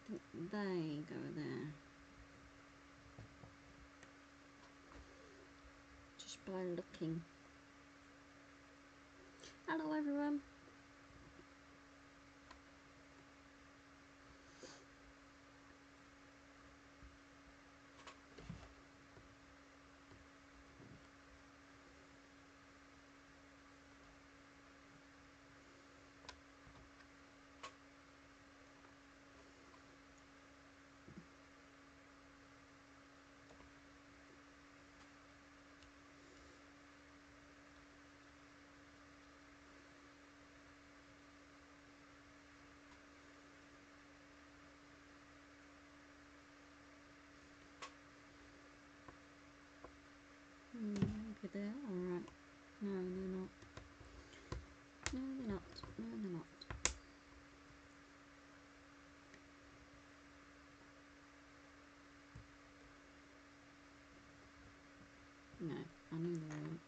think they go there. Just by looking. Hello everyone. Maybe they're alright. No, they're not. No, they're not. No, they're not. No, I knew they weren't.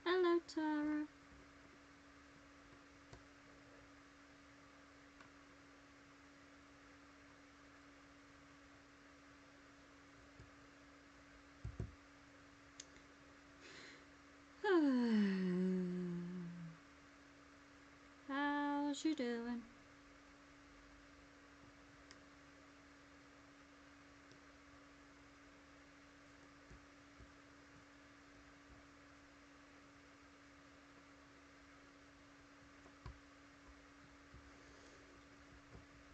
Hello, Tara. How's you doing?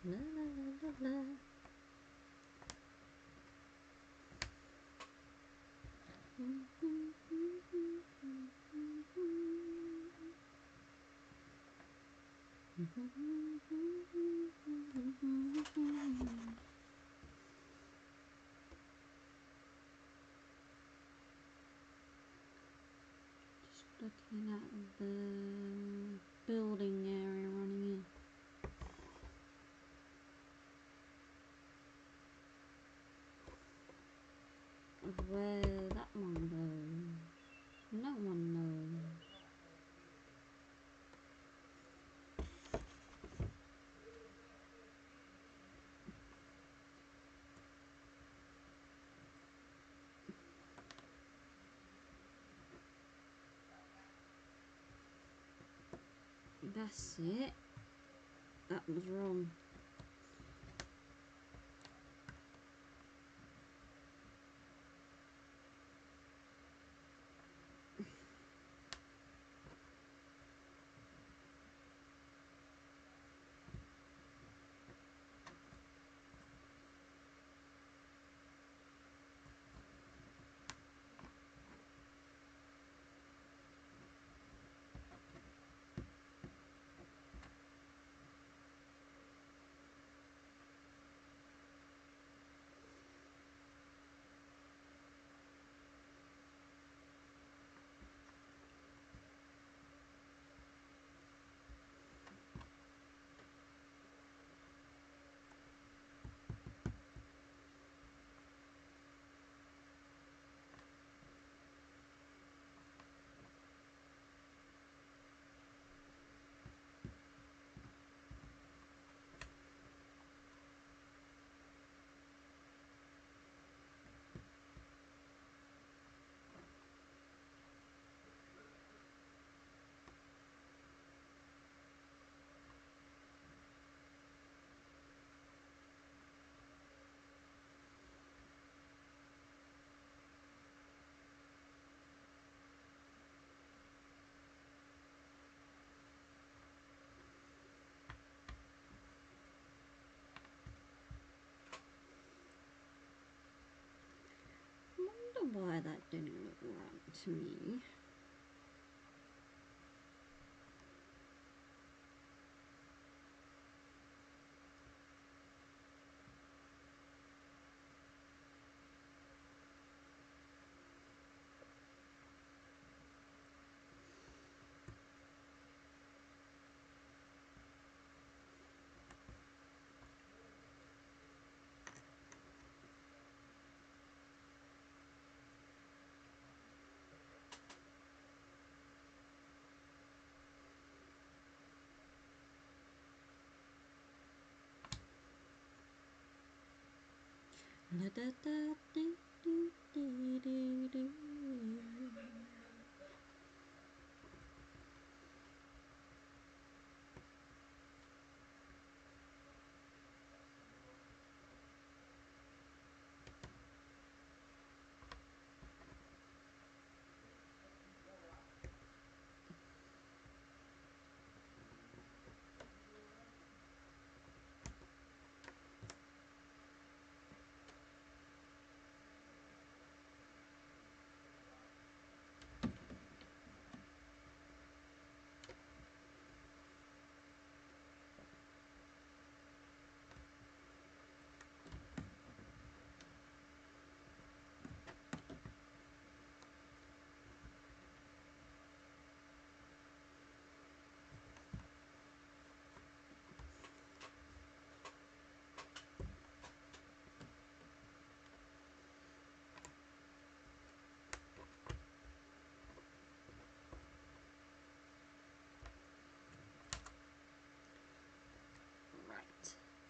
La la la la la. Just looking at the building area running in. Of where that one goes. No one knows. That's it. That was wrong. I wonder why that didn't look right to me. Right,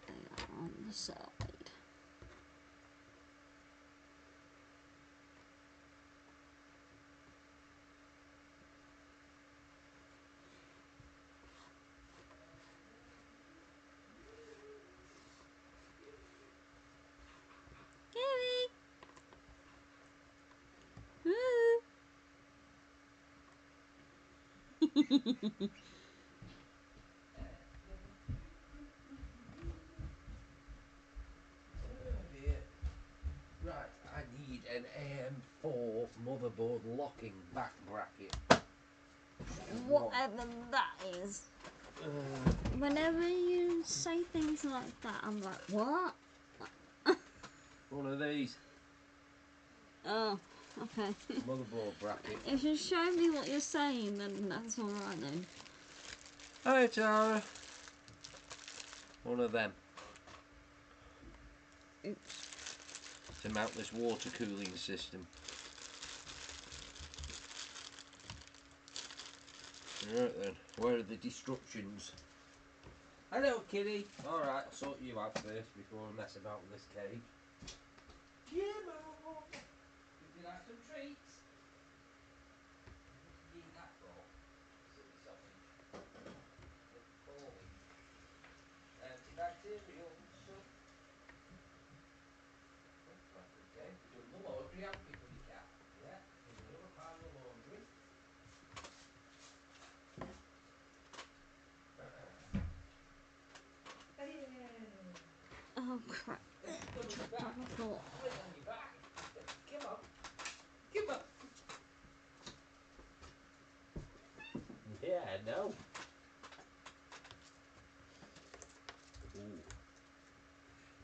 they are on the side. Kiwi! Woo! Oh dear. Right, I need an AM4 motherboard locking back bracket. Whatever that is. Whenever you say things like that, I'm like, what? One of these Oh, okay. motherboard bracket. If you show me what you're saying, then that's alright then. Hi Tara. One of them. Oops. To mount this water cooling system. Right then, where are the destructions? Hello kitty! Alright, I'll sort you out first before I mess about with this cage. Jimbo! Would you like some treats? What did you eat that for? Silly sausage. Little Corby. Antibacterial stuff. Oh, right, okay. We've done the laundry, haven't we, pretty cat? Yeah, give her another pile of laundry. Oh crap. On your Dropped back. on the floor. Lay on your back. Come on. Come on. Yeah, no. Ooh.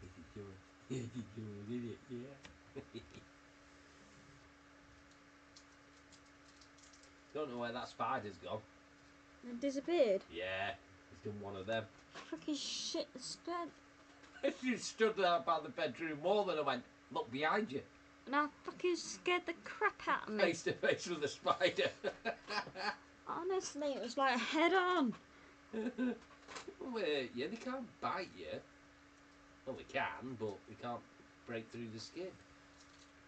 This is yours. This is yours, isn't it? Yeah. Don't know where that spider's gone. It disappeared. Yeah, he's done one of them. Fucking shit, scared. She stood out by the bedroom wall and I went, look behind you. And I fucking scared the crap out of me. Face to face with the spider. Honestly, it was like head on. Well, yeah, they can't bite you. Well, they can, but they can't break through the skin.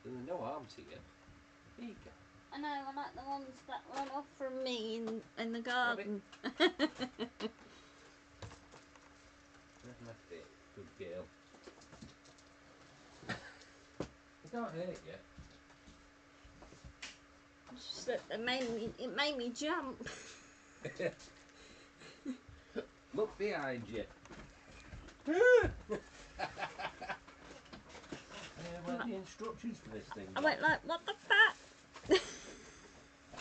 So there's no harm to you. Here you go. I know, I like the ones that run off from me in the Rabbit. garden. I've left it. Good girl. It can't hurt you. Just that it made me jump. Look behind you. Where are the instructions for this thing? I went like, what the fuck? I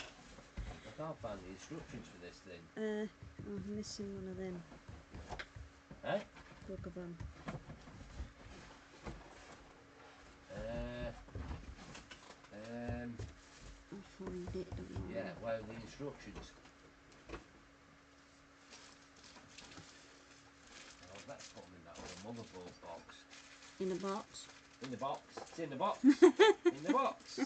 can't find the instructions for this thing. I'm missing one of them. Eh? Look of them. I'll find it tomorrow. Yeah, where are the instructions? Oh, let's put them in that other motherboard box. In a box. In the box. It's in the box. In the box.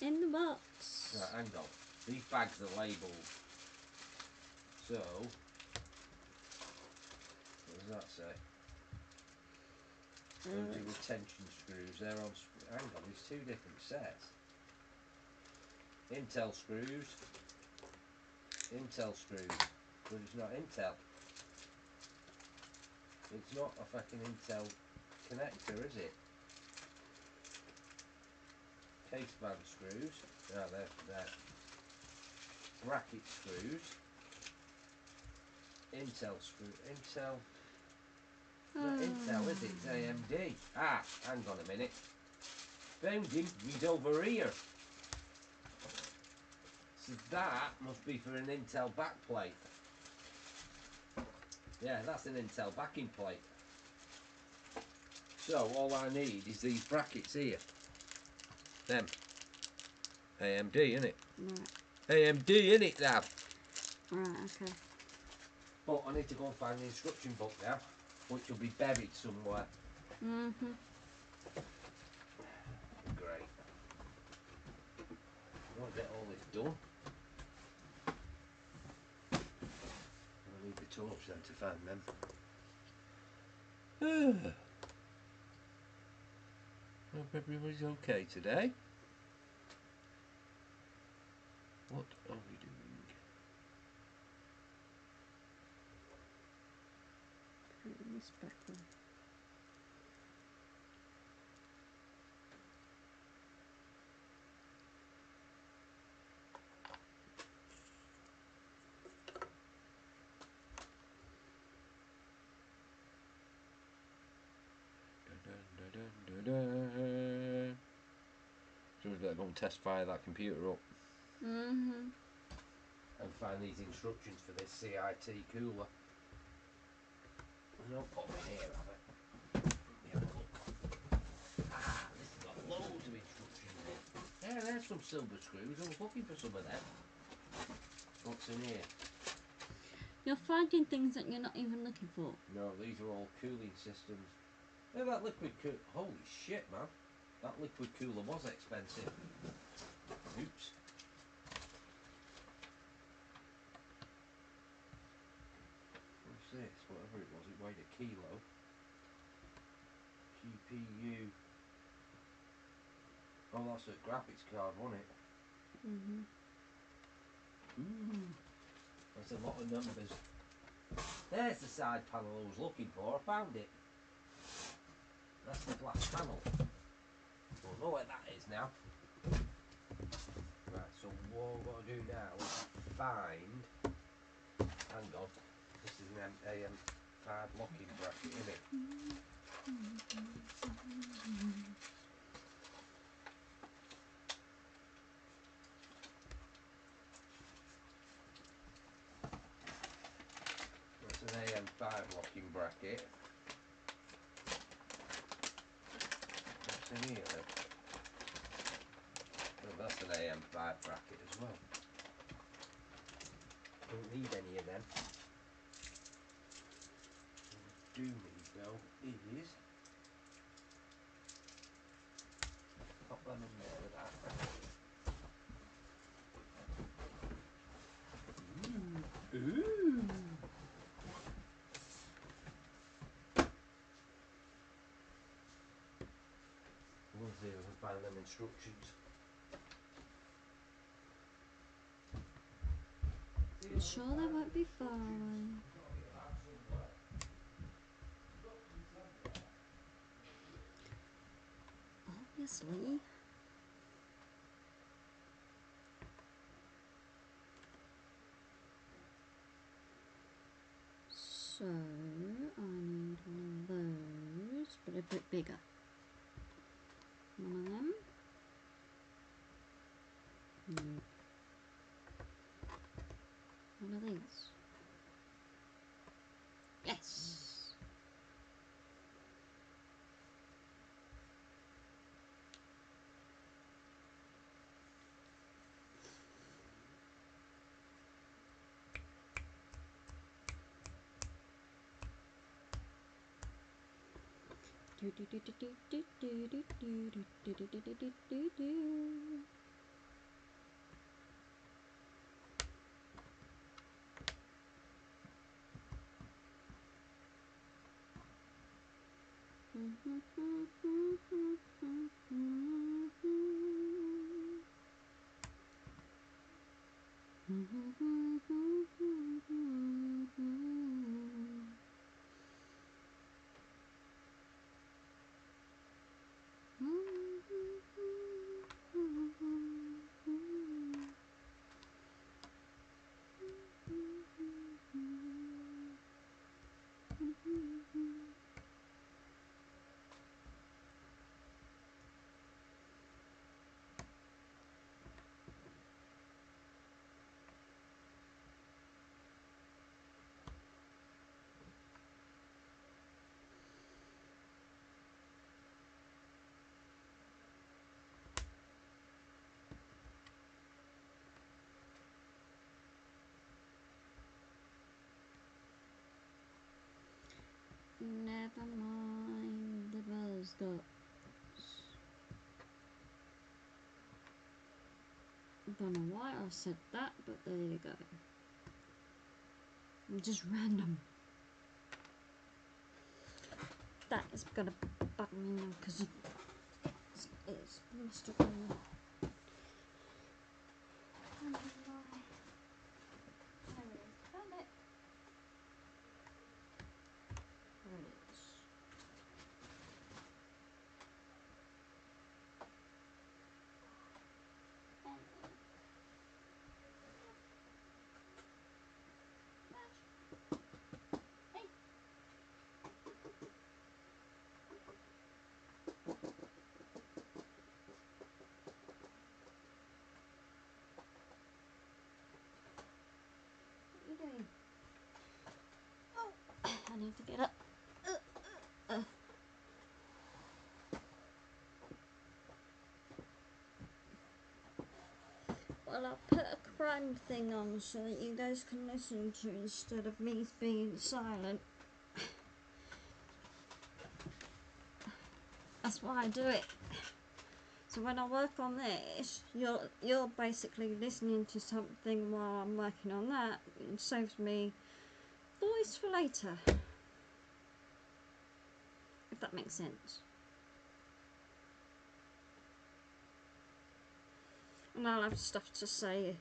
In the box. Right, hang on. These bags are labelled. So, what does that say? Those are with tension screws. They're on. Hang on, there's two different sets. Intel screws. Intel screws. But it's not Intel. It's not a fucking Intel connector, is it? Caseband screws. No, they're bracket screws. Intel screw. Intel. Not Intel, is it? It's AMD. Ah, hang on a minute. Found him. He's over here. So that must be for an Intel backplate. Yeah, that's an Intel backing plate. So all I need is these brackets here. Them. AMD, innit? Right. AMD, innit, Dad? Right, okay. But I need to go and find the instruction book now, which will be buried somewhere. Mm-hmm. Great. I want to get all this done. I need the torch then to find them. Hope everybody's okay today. What are we doing? Put this back on. So we better go and test fire that computer up Mm-hmm. and find these instructions for this CIT cooler. There's no pop in here, have it? Let me have a look. Ah, this has got loads of instructions in. Yeah, there's some silver screws. I was looking for some of them. What's in here? You're finding things that you're not even looking for. No, these are all cooling systems. Yeah, that liquid cooler. Holy shit, man. That liquid cooler was expensive. Oops. What's this? Whatever it was, it weighed a kilo. GPU. Oh, that's a graphics card, wasn't it? Mm-hmm. Ooh. That's a lot of numbers. There's the side panel I was looking for. I found it. That's the glass panel. We'll know where that is now. Right, so what I've got to do now is find. Hang on. This is an AM5 locking bracket, isn't it? That's an AM5 locking bracket. What's in here then? Oh, that's an AM5 bracket as well. Don't need any of them. What I do need though is pop them in there with that. Ooh. We'll see if I can find them instructions. I'm sure they won't be far away. Obviously. So, I need one of those, but a bit bigger. One of them. One of these. Yes! Never mind the buzzcocks. Don't know why I said that, but there you go. Just random. That is gonna bug me now because it's must have been. There it is. Found it. There it is. What are you doing? Oh, I need to get up. Well, I'll put a crime thing on so that you guys can listen to instead of me being silent. That's why I do it. So when I work on this, you're basically listening to something while I'm working on that. It saves me voice for later. If that makes sense. And I'll have stuff to say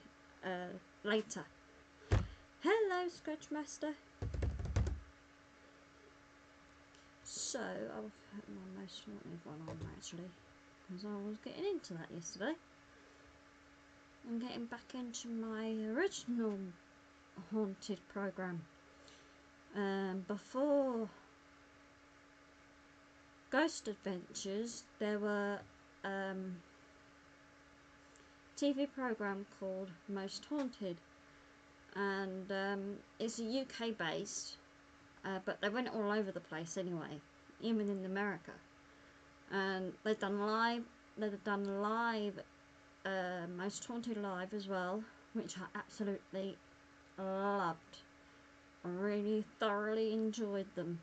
later. Hello, Scratchmaster. So, I'll put my most wanted one on actually, because I was getting into that yesterday. I'm getting back into my original haunted program. Before Ghost Adventures, there were TV program called Most Haunted, and it's a UK based, but they went all over the place anyway, even in America. And they've done live Most Haunted Live as well, which I absolutely loved. I really thoroughly enjoyed them.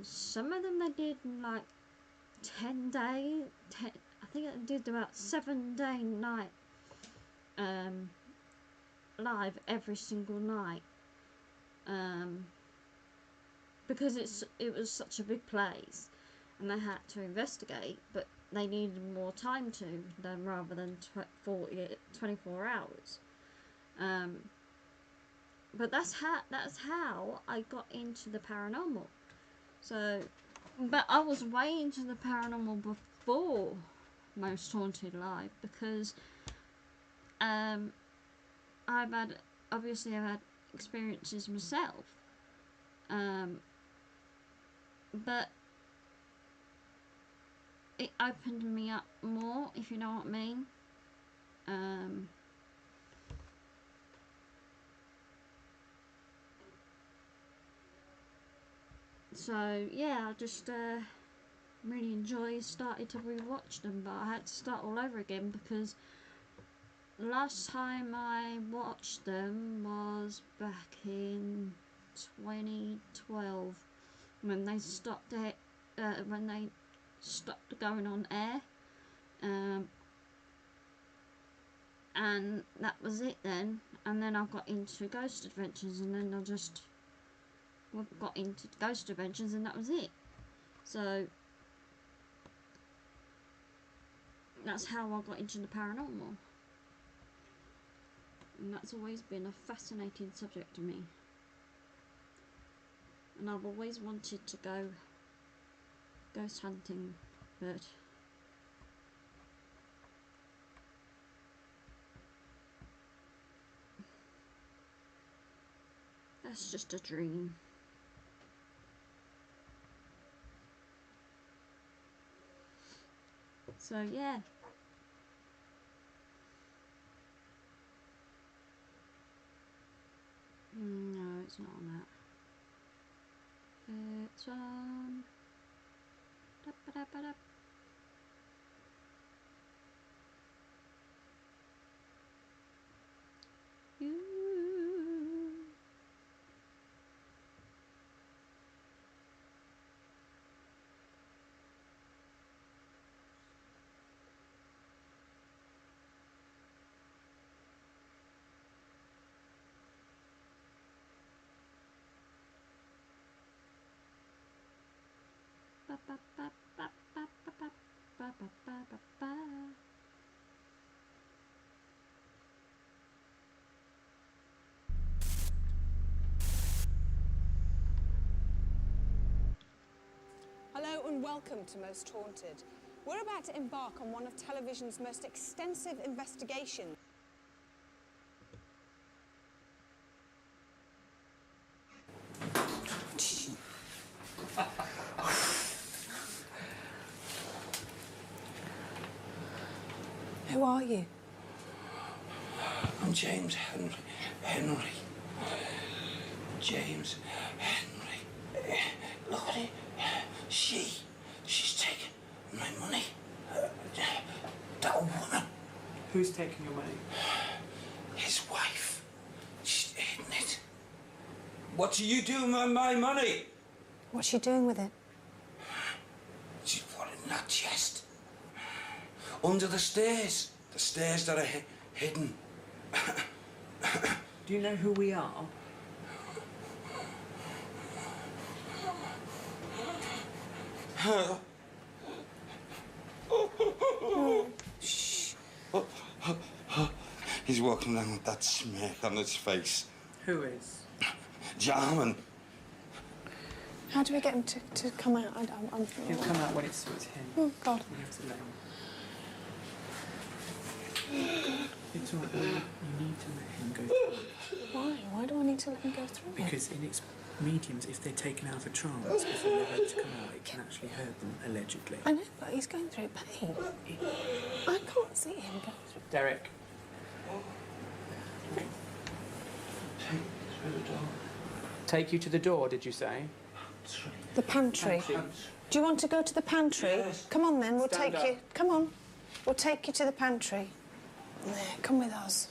Some of them they did in like 10 days, I think I did about 7-day night live every single night, because it was such a big place and they had to investigate, but they needed more time to than rather than 24 hours. But that's how I got into the paranormal. So, but I was way into the paranormal before Most Haunted Live, because I've had experiences myself, but it opened me up more, if you know what I mean. So yeah, I just really started to rewatch them, but I had to start all over again because the last time I watched them was back in 2012 when they stopped going on air, and that was it then. And then I got into Ghost Adventures, and then I just got into Ghost Adventures, and that was it. So that's how I got into the paranormal, and that's always been a fascinating subject to me, and I've always wanted to go ghost hunting, but that's just a dream. So yeah. No, it's not on that. It's on. Da-ba-da-ba-da. You. Ba-ba-ba-ba-ba-ba-ba-ba-ba. Hello and welcome to Most Haunted. We're about to embark on one of television's most extensive investigations. Who are you? I'm James Henry. James Henry. Look at it. She's taking my money. That woman. Who's taking your money? His wife. She's hidden it. What are you doing with my money? What's she doing with it? She's put it in that chest. Under the stairs. The stairs that are hidden. Do you know who we are? Shh. He's walking around with that smirk on his face. Who is? Jarman. How do we get him to come out? I'm He'll come out when it suits him. Oh, God. We have to let him. It's all right. You need to let him go through it. Why? Why do I need to let him go through it? Because in its mediums, if they're taken out of a trance before they're ready to come out, it can actually hurt them, allegedly. I know, but he's going through pain. I can't see him go through. Derek. Take you to the door, did you say? The pantry. Do you want to go to the pantry? Yes. Come on then, we'll Stand take up. you. Come on. We'll take you to the pantry. There, come with us.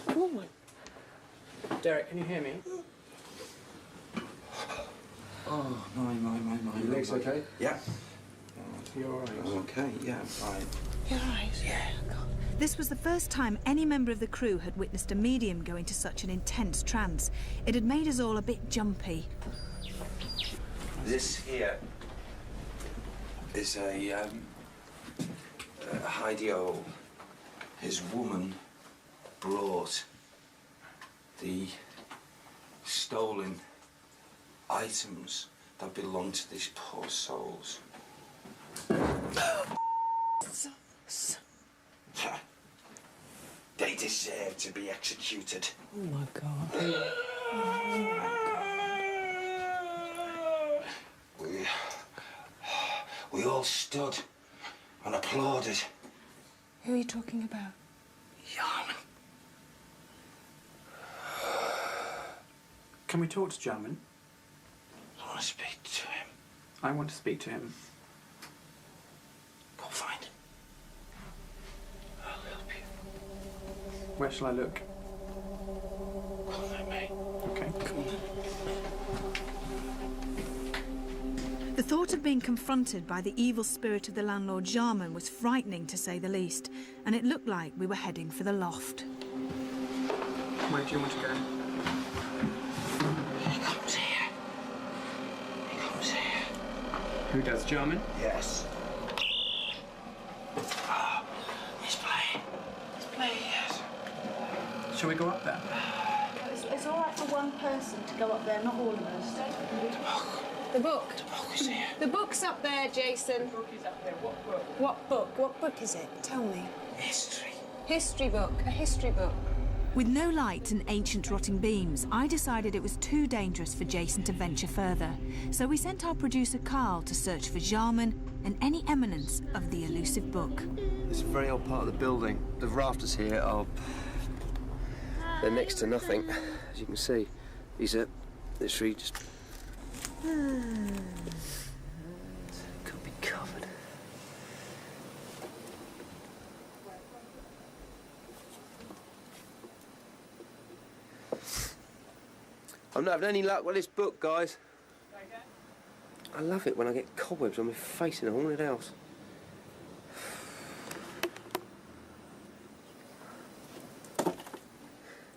Oh my. Derek, can you hear me? Oh, my. Your legs okay? Yeah. You're all right. Okay, yeah, fine. You're right. Yeah. This was the first time any member of the crew had witnessed a medium go into such an intense trance. It had made us all a bit jumpy. This here is a Hideo. His woman brought the stolen items that belong to these poor souls. They deserve to be executed. Oh my God. We all stood and applauded. Who are you talking about? Yarman. Can we talk to Jarman? I want to speak to him. I want to speak to him. Go find him. I'll help you. Where shall I look? Follow me. Okay. The thought of being confronted by the evil spirit of the landlord Jarman was frightening, to say the least, and it looked like we were heading for the loft. Where do you want to go? Who does, Jarman? Yes. Ah, he's playing. He's playing, yes. Shall we go up there? It's all right for one person to go up there, not all of us. The book. The book is here. The book's up there, Jason. The book is up there. What book? What book? What book is it? Tell me. History. History book. A history book. With no light and ancient rotting beams, I decided it was too dangerous for Jason to venture further. So we sent our producer Carl to search for Jarman and any eminence of the elusive book. It's a very old part of the building. The rafters here are... they're next to nothing, as you can see. These are literally just... could be covered. I'm not having any luck with this book, guys. I love it when I get cobwebs on my face in a haunted house.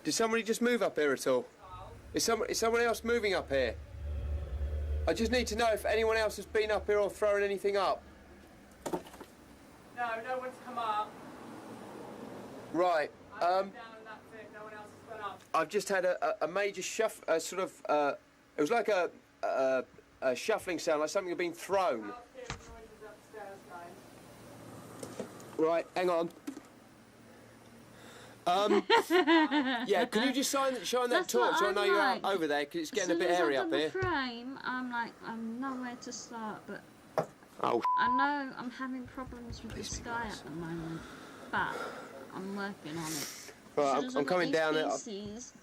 Did somebody just move up here at all? Is someone else moving up here? I just need to know if anyone else has been up here or thrown anything up. No, no one's come up. Right. I went down and that's it. No one else has gone up. I've just had a major it was like a shuffling sound, like something had been thrown. I'll hear noises upstairs, guys. Right, hang on. Yeah, can you just shine that That's torch what so I know I'm you're like. over there, because it's getting a As bit soon as airy I've up done here. the frame, I'm nowhere to start, but Oh, I know I'm having problems with the sky at the moment, but I'm working on it. right, As soon as I'm I've got coming these down there. pieces,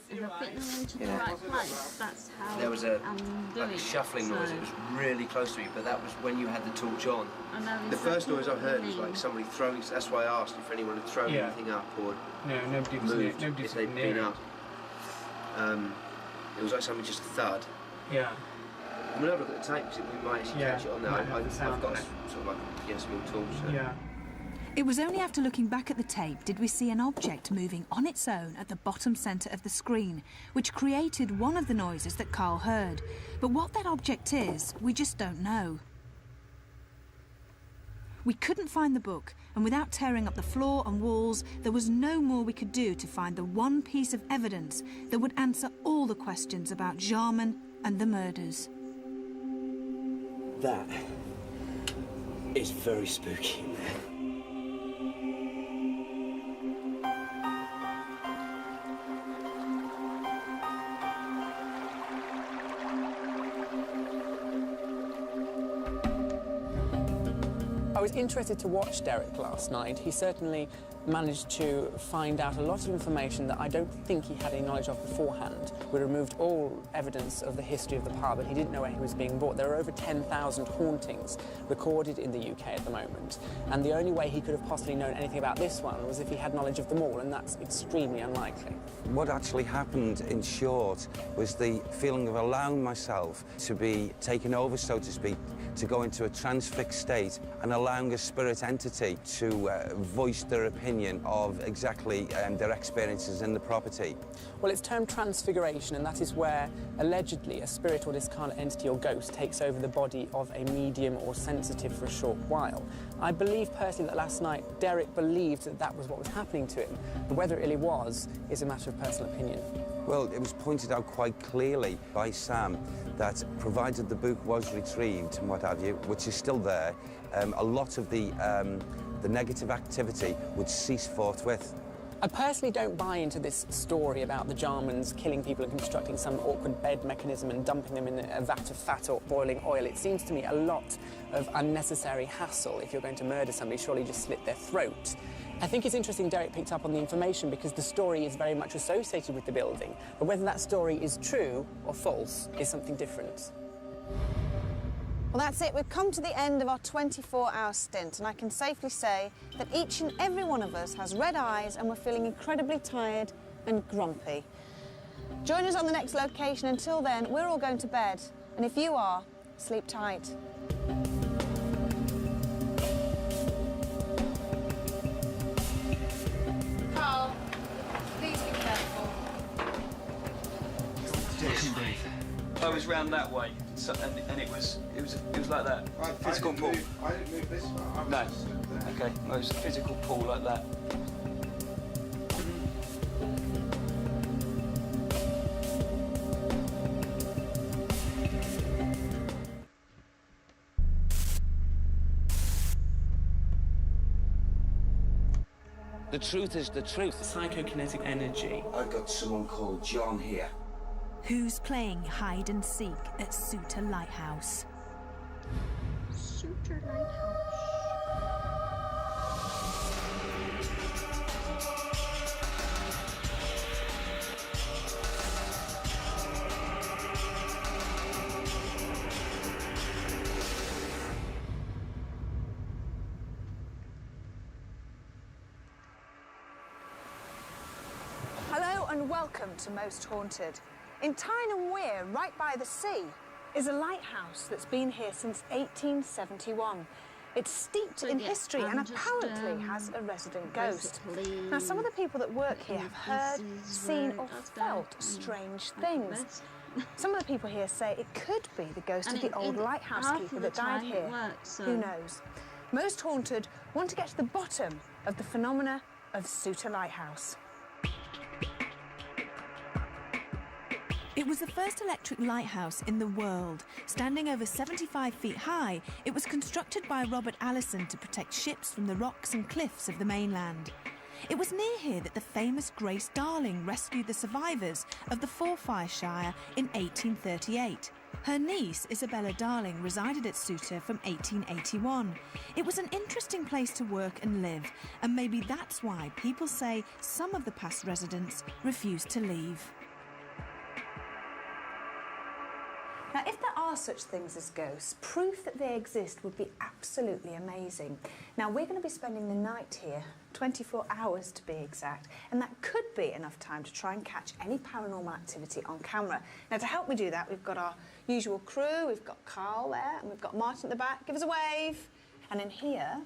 if I fit them into the right place, that's how There was I'm like doing a it. shuffling noise. So It was really close to me, but that was when you had the torch on. I know The first exactly noise I what you heard was mean. like somebody throwing. That's why I asked if anyone had thrown Yeah. anything up or No, nobody was near. moved, Nobody if was they'd near been it. up. It was like something just a thud. Yeah. I'm gonna have a look at the tape because we might actually Yeah, catch it on there. might have the I've sound got on a, it. sort of like a small torch. So. Yeah. It was only after looking back at the tape did we see an object moving on its own at the bottom centre of the screen, which created one of the noises that Carl heard. But what that object is, we just don't know. We couldn't find the book, and without tearing up the floor and walls, there was no more we could do to find the one piece of evidence that would answer all the questions about Jarman and the murders. That is very spooky. I was interested to watch Derek last night. He certainly managed to find out a lot of information that I don't think he had any knowledge of beforehand. We removed all evidence of the history of the pub, and he didn't know where he was being brought. There are over 10,000 hauntings recorded in the UK at the moment, and the only way he could have possibly known anything about this one was if he had knowledge of them all, and that's extremely unlikely. What actually happened, in short, was the feeling of allowing myself to be taken over, so to speak, to go into a transfixed state and allowing a spirit entity to voice their opinion of exactly their experiences in the property. Well, it's termed transfiguration, and that is where, allegedly, a spirit or discarnate entity or ghost takes over the body of a medium or sensitive for a short while. I believe personally that last night Derek believed that that was what was happening to him, but whether it really was is a matter of personal opinion. Well, it was pointed out quite clearly by Sam that provided the book was retrieved and what have you, which is still there, a lot of the negative activity would cease forthwith. I personally don't buy into this story about the Jarmans killing people and constructing some awkward bed mechanism and dumping them in a vat of fat or boiling oil. It seems to me a lot of unnecessary hassle. If you're going to murder somebody, surely just slit their throat. I think it's interesting Derek picked up on the information because the story is very much associated with the building, but whether that story is true or false is something different. Well, that's it. We've come to the end of our 24-hour stint, and I can safely say that each and every one of us has red eyes and we're feeling incredibly tired and grumpy. Join us on the next location. Until then, we're all going to bed, and if you are, sleep tight. Carl, please be careful. Still can breathe. I was round that way, so, and it was like that. Physical pull. I didn't move this far. No. Okay. Well, it was a physical pull like that. The truth is the truth. Psychokinetic energy. I've got someone called John here. Who's playing hide and seek at Suter Lighthouse? Suter Lighthouse. Hello and welcome to Most Haunted. In Tyne and Wear, right by the sea, is a lighthouse that's been here since 1871. It's steeped in history and apparently has a resident ghost. Now, some of the people that work here have heard, seen or felt strange things. Some of the people here say it could be the ghost of the old lighthouse keeper that died here. Who knows? Most Haunted want to get to the bottom of the phenomena of Suter Lighthouse. It was the first electric lighthouse in the world. Standing over 75 feet high, it was constructed by Robert Allison to protect ships from the rocks and cliffs of the mainland. It was near here that the famous Grace Darling rescued the survivors of the Forfarshire in 1838. Her niece, Isabella Darling, resided at Suter from 1881. It was an interesting place to work and live, and maybe that's why people say some of the past residents refused to leave. Now, if there are such things as ghosts, proof that they exist would be absolutely amazing. Now, we're going to be spending the night here, 24 hours to be exact, and that could be enough time to try and catch any paranormal activity on camera. Now, to help me do that, we've got our usual crew. We've got Carl there, and we've got Martin at the back. Give us a wave. And in here,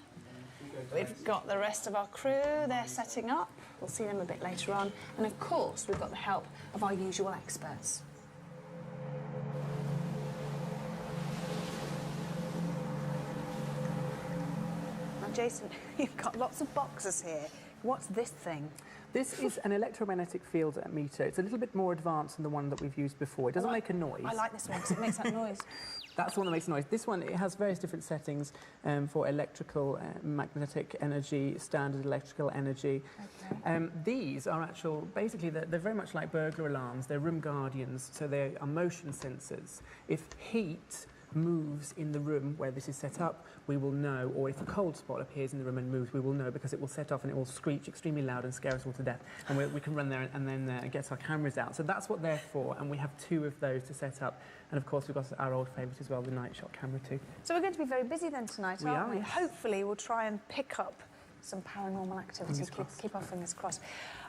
we've got the rest of our crew. They're setting up. We'll see them a bit later on. And, of course, we've got the help of our usual experts. Jason, you've got lots of boxes here. What's this thing? This is an electromagnetic field meter. It's a little bit more advanced than the one that we've used before. It doesn't make a noise. I like this one because it makes that noise. That's the one that makes noise. This one, it has various different settings for electrical, magnetic energy, standard electrical energy. Okay. These are basically, they're very much like burglar alarms. They're room guardians, so they are motion sensors. If heat moves in the room where this is set up, we will know, or if a cold spot appears in the room and moves, we will know because it will set off and it will screech extremely loud and scare us all to death. And we can run there and then get our cameras out. So that's what they're for, and we have 2 of those to set up. And of course, we've got our old favourite as well, the night shot camera too. So we're going to be very busy then tonight, aren't we? Hopefully we'll try and pick up some paranormal activity. Keep our fingers crossed.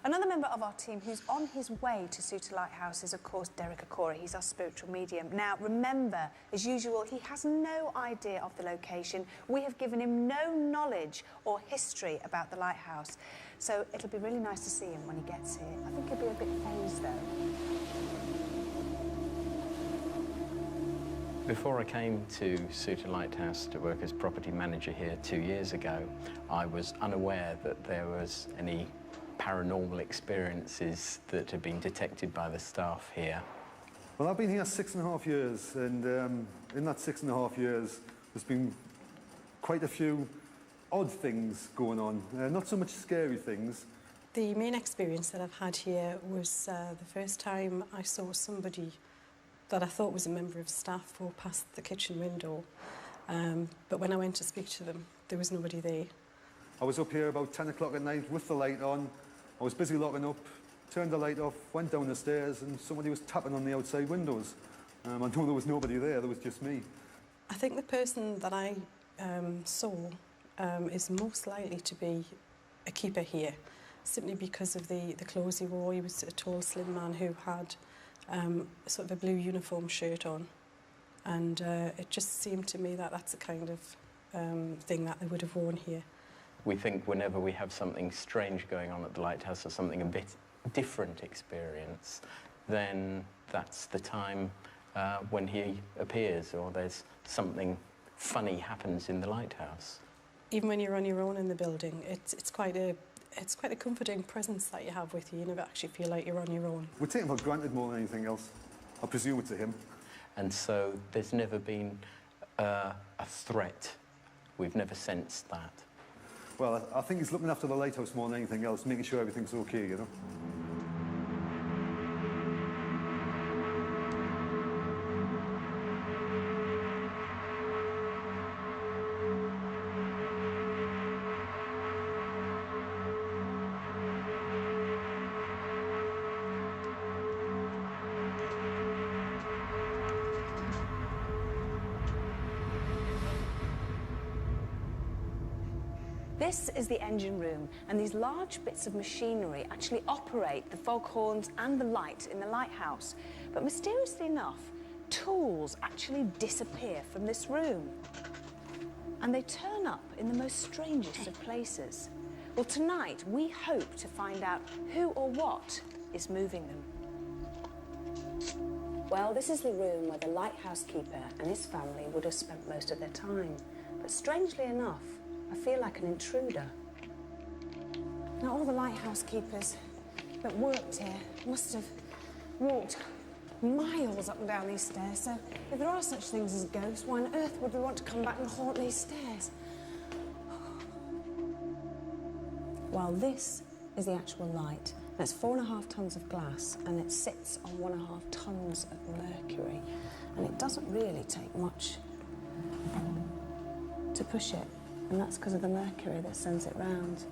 Another member of our team who's on his way to Suter Lighthouse is, of course, Derek Okora. He's our spiritual medium. Now, remember, as usual, he has no idea of the location. We have given him no knowledge or history about the lighthouse. So it'll be really nice to see him when he gets here. I think he'll be a bit phased, though. Before I came to Suter Lighthouse to work as property manager here 2 years ago, I was unaware that there was any paranormal experiences that had been detected by the staff here. Well, I've been here 6.5 years, and in that 6.5 years, there's been quite a few odd things going on. Not so much scary things. The main experience that I've had here was the first time I saw somebody that I thought was a member of staff walk past the kitchen window. But when I went to speak to them, there was nobody there. I was up here about 10 o'clock at night with the light on. I was busy locking up, turned the light off, went down the stairs, and somebody was tapping on the outside windows. I know there was nobody there was just me. I think the person that I saw is most likely to be a keeper here, simply because of the clothes he wore. He was a tall, slim man who had sort of a blue uniform shirt on, and it just seemed to me that that's the kind of thing that they would have worn here. We think whenever we have something strange going on at the lighthouse or something a bit different experience, then that's the time when he appears, or there's something funny happens in the lighthouse. Even when you're on your own in the building, it's quite a comforting presence that you have with you. You never actually feel like you're on your own. We take him for granted more than anything else. I presume it's to him. And so there's never been a threat. We've never sensed that. Well, I think he's looking after the lighthouse more than anything else, making sure everything's okay, you know. This is the engine room, and these large bits of machinery actually operate the foghorns and the light in the lighthouse. But mysteriously enough, tools actually disappear from this room. And they turn up in the most strangest of places. Well, tonight we hope to find out who or what is moving them. Well, this is the room where the lighthouse keeper and his family would have spent most of their time. But strangely enough, I feel like an intruder. Now, all the lighthouse keepers that worked here must have walked miles up and down these stairs, so if there are such things as ghosts, why on earth would we want to come back and haunt these stairs? Well, this is the actual light. It's 4.5 tons of glass, and it sits on 1.5 tons of mercury, and it doesn't really take much to push it. And that's because of the mercury that sends it round.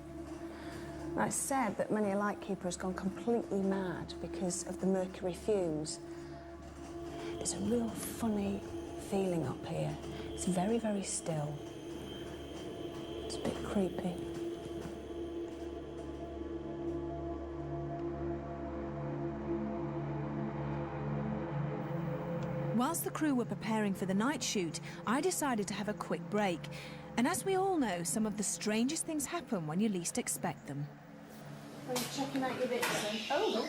Now, it's said that many a lightkeeper has gone completely mad because of the mercury fumes. There's a real funny feeling up here. It's very, very still. It's a bit creepy. Whilst the crew were preparing for the night shoot, I decided to have a quick break. And as we all know, some of the strangest things happen when you least expect them. Are you checking out your bits then? Oh!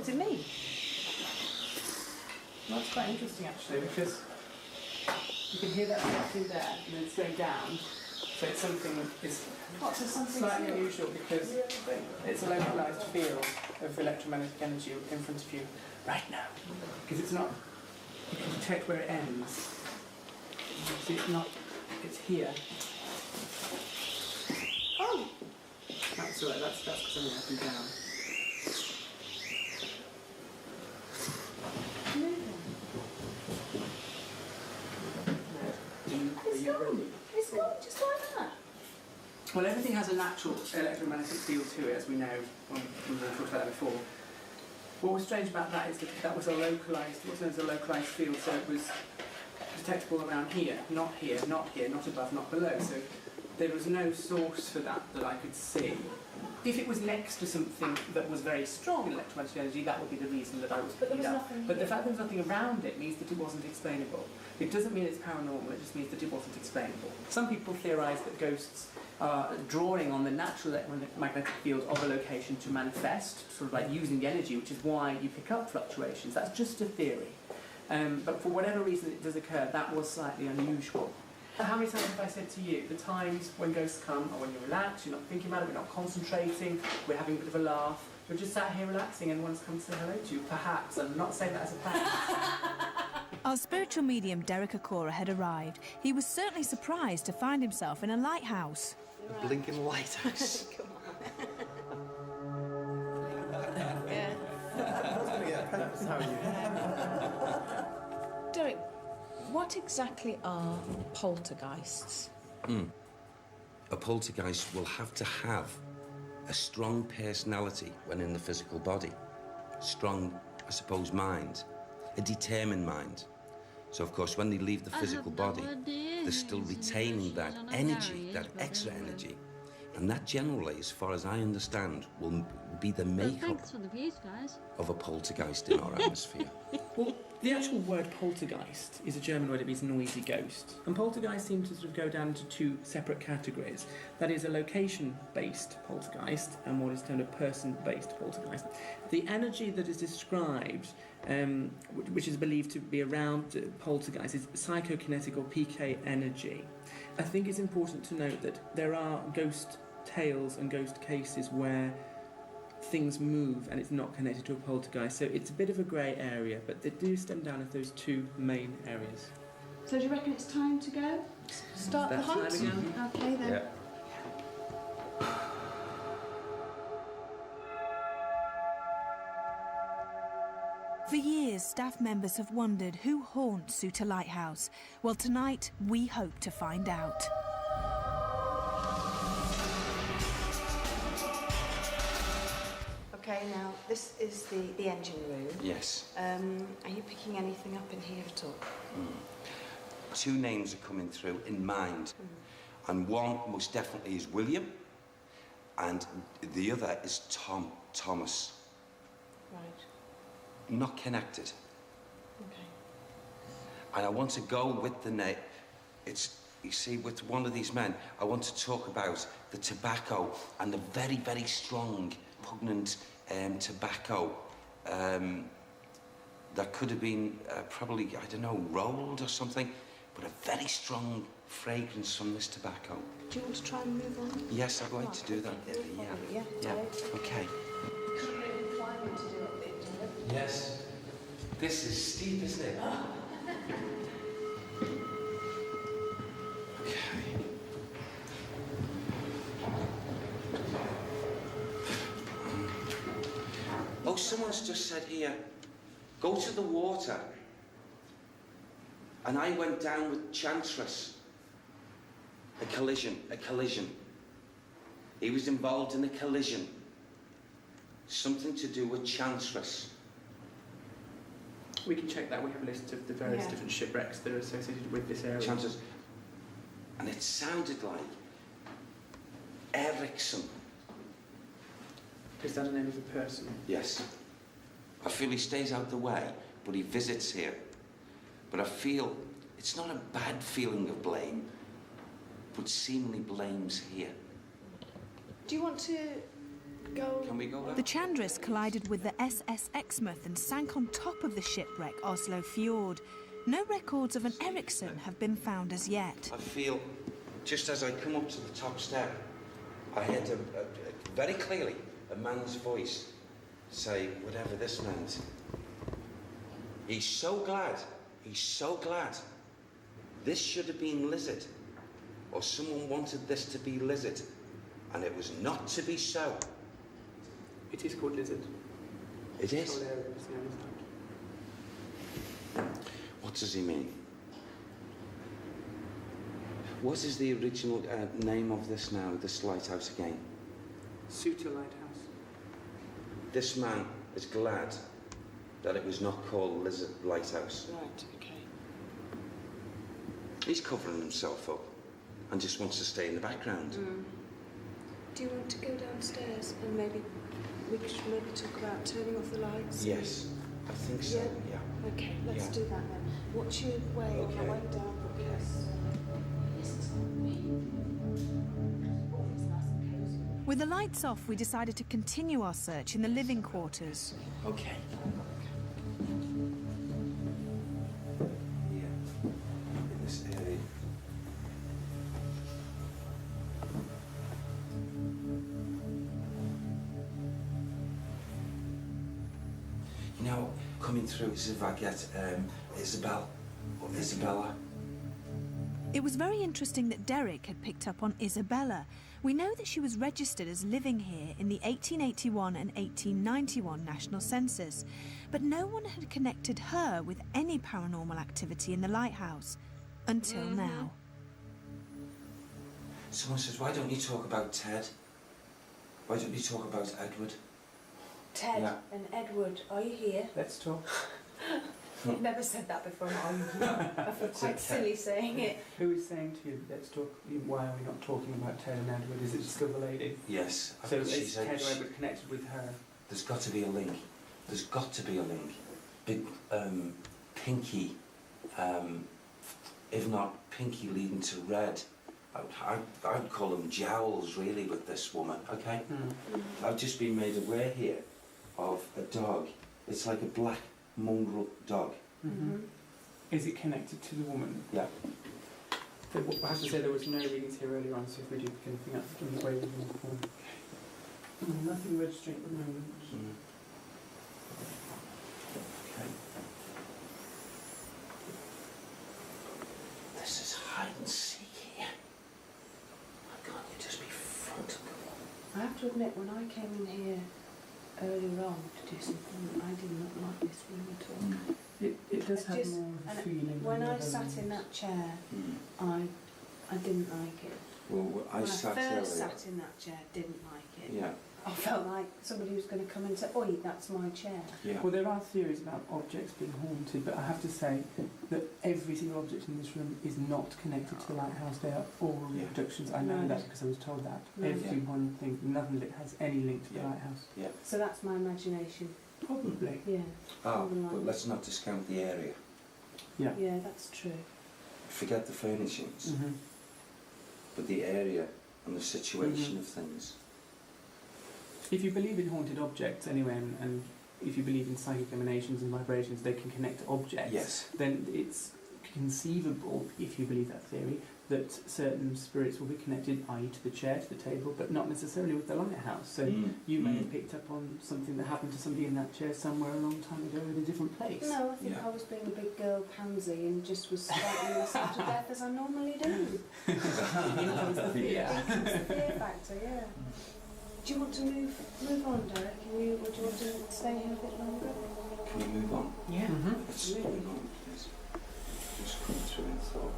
Is it me? Well, that's quite interesting actually, because you can hear that through there and then it's going down. So it's something that is slightly unusual because it's a localised field of electromagnetic energy in front of you right now. Because it's not, you can detect where it ends. See, it's not, it's here. Oh! That's all right, that's because I'm up and down. It's gone just like that. Well, everything has a natural electromagnetic field to it, as we know when we talked about that before. What was strange about that is that was a localised, what's known as a localised field, so it was detectable around here, not here, not here, not above, not below. So there was no source for that I could see. If it was next to something that was very strong in electromagnetic energy, that would be the reason that I was picking it up. But the fact there was nothing around it means that it wasn't explainable. It doesn't mean it's paranormal, it just means that it wasn't explainable. Some people theorise that ghosts are drawing on the natural electromagnetic field of a location to manifest, sort of like using the energy, which is why you pick up fluctuations. That's just a theory. But for whatever reason it does occur, that was slightly unusual. How many times have I said to you, the times when ghosts come are when you're relaxed, you're not thinking about it, we're not concentrating, we're having a bit of a laugh, you're just sat here relaxing and one's come to say hello to you. Perhaps, I'm not saying that as a fact. Our spiritual medium, Derek Akora, had arrived. He was certainly surprised to find himself in a lighthouse. A blinking lighthouse. Come on. Derek, what exactly are poltergeists? A poltergeist will have to have a strong personality when in the physical body. Strong, I suppose, mind. A determined mind. So, of course, when they leave the physical body, they're still retaining that energy, that extra energy. And that generally, as far as I understand, will be the makeup Thanks for the views, guys. of a poltergeist in our atmosphere. Well, The actual word poltergeist is a German word. It means noisy ghost. And poltergeist seems to sort of go down into two separate categories. That is a location-based poltergeist and what is termed a person-based poltergeist. The energy that is described, which is believed to be around poltergeist, is psychokinetic or PK energy. I think it's important to note that there are ghost tales and ghost cases where things move and it's not connected to a poltergeist, so it's a bit of a grey area, but they do stem down into those two main areas. So do you reckon it's time to go? Start the That hunt? time again? Okay then. Yeah. For years, staff members have wondered who haunts Suter Lighthouse. Well, tonight, we hope to find out. Okay, now this is the engine room. Yes. Are you picking anything up in here at all? Two names are coming through in mind. And one most definitely is William, and the other is Thomas. Right. Not connected. Okay. And I want to go with the name. It's, you see, with one of these men, I want to talk about the tobacco and the very, very strong, pungent tobacco that could have been probably, I don't know, rolled or something, but a very strong fragrance from this tobacco. Do you want to try and move on? Yes, I'm going to do that. Yeah. Okay. Yes. This is steep, isn't it? Okay. Oh, someone's just said here, go to the water. And I went down with Chantress. A collision. He was involved in a collision. Something to do with Chantress. We can check that. We have a list of the various different shipwrecks that are associated with this area. Chantress. And it sounded like Ericsson. Is that the name of a person? Yes. I feel he stays out the way, but he visits here. But I feel it's not a bad feeling of blame, but seemingly blame's here. Do you want to go? Can we go back? The Chandris collided with the SS Exmouth and sank on top of the shipwreck Oslo Fjord. No records of an Ericsson have been found as yet. I feel, just as I come up to the top step, I heard very clearly a man's voice say whatever this meant. He's so glad. This should have been Lizard, or someone wanted this to be Lizard, and it was not to be so. It is called Lizard. It is? This whole area is known as that. What does he mean? What is the original name of this now, this lighthouse again? Suter Lighthouse. This man is glad that it was not called Lizard Lighthouse. Right, okay. He's covering himself up and just wants to stay in the background. Do you want to go downstairs and maybe we should maybe talk about turning off the lights? Yes, I think so, yeah. Okay, let's do that then. Watch your way on the way down, because With the lights off, we decided to continue our search in the living quarters. Okay. Yeah, in this area. You know, coming through, as if I get Isabella. It was very interesting that Derek had picked up on Isabella. We know that she was registered as living here in the 1881 and 1891 national census, but no one had connected her with any paranormal activity in the lighthouse until now. Someone says, why don't you talk about Ted? Why don't you talk about Edward? Ted Yeah. and Edward, are you here? Let's talk. I've never said that before. Are you here? I feel quite silly saying it. Who is saying to you, let's talk? Why are we not talking about Ted and Edward? Is it still the lady? Yes. So She is said Ted or Edward connected with her? there's got to be a link. There's got to be a link. Big pinky, if not pinky leading to red. I'd call them jowls really with this woman, okay? I've just been made aware here of a dog. It's like a black mongrel dog. Is it connected to the woman? Yeah. I have to say there was no readings here earlier on, so if we do pick anything up in the way we can perform. Nothing registering at the moment. Okay. This is hide and seek here. Why can't you just be front and I have to admit, when I came in here earlier on to do something, I did not like this room at all. It does have Just- more of a and feeling. When than I the other sat in rooms. that chair, I didn't like it. Well, I When sat I earlier. first sat in that chair, didn't like it. Yeah. I felt like somebody was going to come and say, "Oi, that's my chair." Yeah. Well, there are theories about objects being haunted, but I have to say that every single object in this room is not connected to the lighthouse. They are all reproductions. I know Right. that because I was told that. Right. Every one thing, nothing that has any link to the Yeah. lighthouse. Yeah. So that's my imagination. Probably. Yeah. Ah, Something like but that. let's not discount the area. Yeah. Yeah, that's true. Forget the furnishings, Mm-hmm. but the area and the situation of things. If you believe in haunted objects anyway, and if you believe in psychic emanations and vibrations, they can connect to objects, Yes. then it's conceivable, if you believe that theory, that certain spirits will be connected, i.e. to the chair, to the table, but not necessarily with the lighthouse. So you may have picked up on something that happened to somebody in that chair somewhere a long time ago in a different place. No, I think Yeah. I was being a big girl pansy and just was frightening myself to death as I normally do. Here comes the fear. Here comes the fear factor, yeah. Do you want to move on, Derek? Or do you want to stay here a bit longer? Can we move on? Yeah. Let's move on, please. Just come through and thought.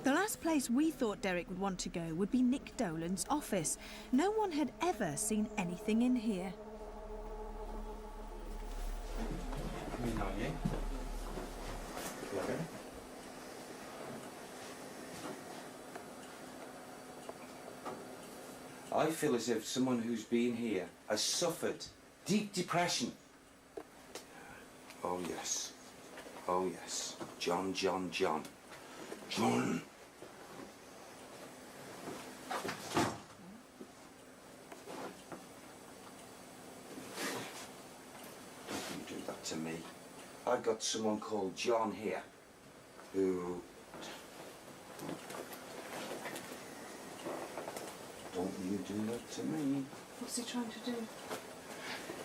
The last place we thought Derek would want to go would be Nick Dolan's office. No one had ever seen anything in here. Come in on you. Okay. I feel as if someone who's been here has suffered deep depression. Oh yes. Oh yes. John, John, John. John. Don't you do that to me. I've got someone called John here who... Don't you do that to me. What's he trying to do?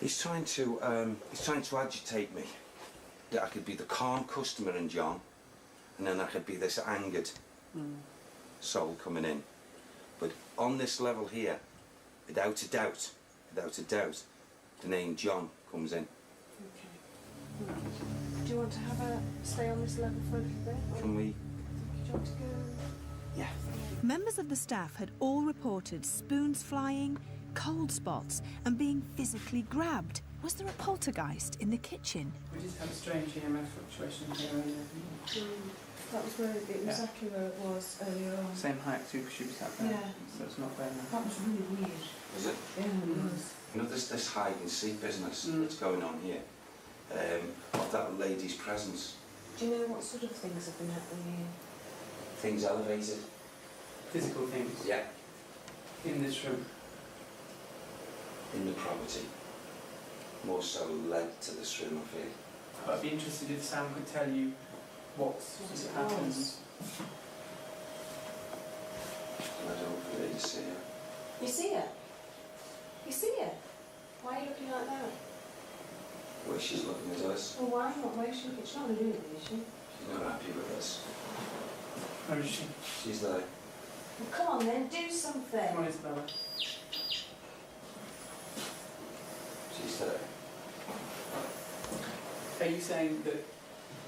He's trying to agitate me. That I could be the calm customer in John, and then I could be this angered soul coming in. But on this level here, without a doubt, the name John comes in. Okay. Do you want to stay on this level for a little bit? Can we? Do you want to go? Yeah. Members of the staff had all reported spoons flying, cold spots, and being physically grabbed. Was there a poltergeist in the kitchen? We just had a strange EMF fluctuation here earlier. That was where exactly where it was earlier on. Same height too, because she was sat there. Yeah. So it's not there now. That was really weird. Is it? Yeah, it was. You know, there's this hide and seek business that's going on here. Of that lady's presence. Do you know what sort of things have been happening here? Things elevated. Physical things. Yeah. In this room. In the property. More so led to this room, I feel. I'd be interested if Sam could tell you what happens. I don't really see her. You see her? You see her? Why are you looking like that? Where she's looking at us. Well, why not? Where is she looking? She's not looking at me, is she? She's not happy with us. Where is she? She's there. Well, come on then, do something. Come on, Isabella. She's there. Are you saying that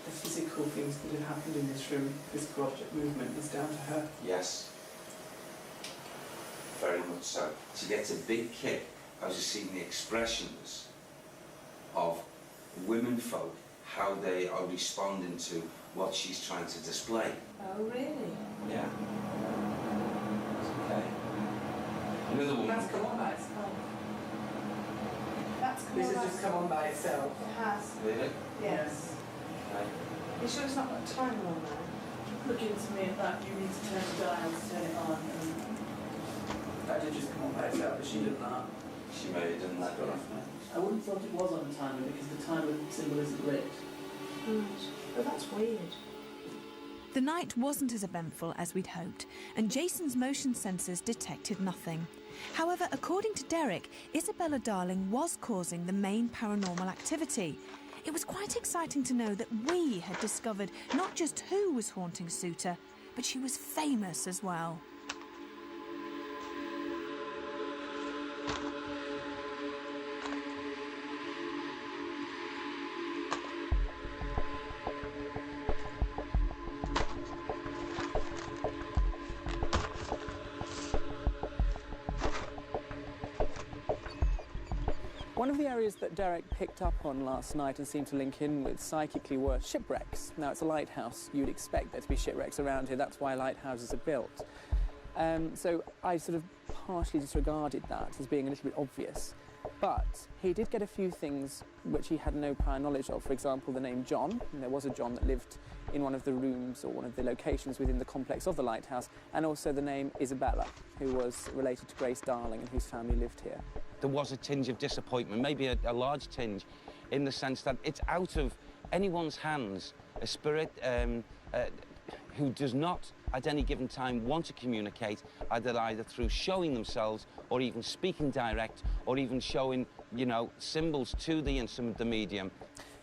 the physical things that have happened in this room, physical object movement, is down to her? Yes. Very much so. She gets a big kick out of seeing the expressions of women folk, how they are responding to what she's trying to display. Oh, really? Yeah. It's okay. Another woman. That's come on, that's come. That's This has just come on by itself. It has. Really? Yes. Okay. You sure it's not got a timer on there? Looking to me at that, you need to turn the dial to turn it on. And that did just come on by itself, but she did that. She may have done that. I wouldn't have thought it was on the timer because the timer symbol isn't lit. Right. But that's weird. The night wasn't as eventful as we'd hoped, and Jason's motion sensors detected nothing. However, according to Derek, Isabella Darling was causing the main paranormal activity. It was quite exciting to know that we had discovered not just who was haunting Suter, but she was famous as well. One of the areas that Derek picked up on last night and seemed to link in with psychically were shipwrecks. Now, it's a lighthouse. You'd expect there to be shipwrecks around here. That's why lighthouses are built. So I sort of partially disregarded that as being a little bit obvious. But he did get a few things which he had no prior knowledge of. For example, the name John. And there was a John that lived in one of the rooms or one of the locations within the complex of the lighthouse. And also the name Isabella, who was related to Grace Darling and whose family lived here. There was a tinge of disappointment, maybe a large tinge, in the sense that it's out of anyone's hands, a spirit who does not, at any given time, want to communicate, either through showing themselves or even speaking direct or even showing, you know, symbols to the instrument, the medium.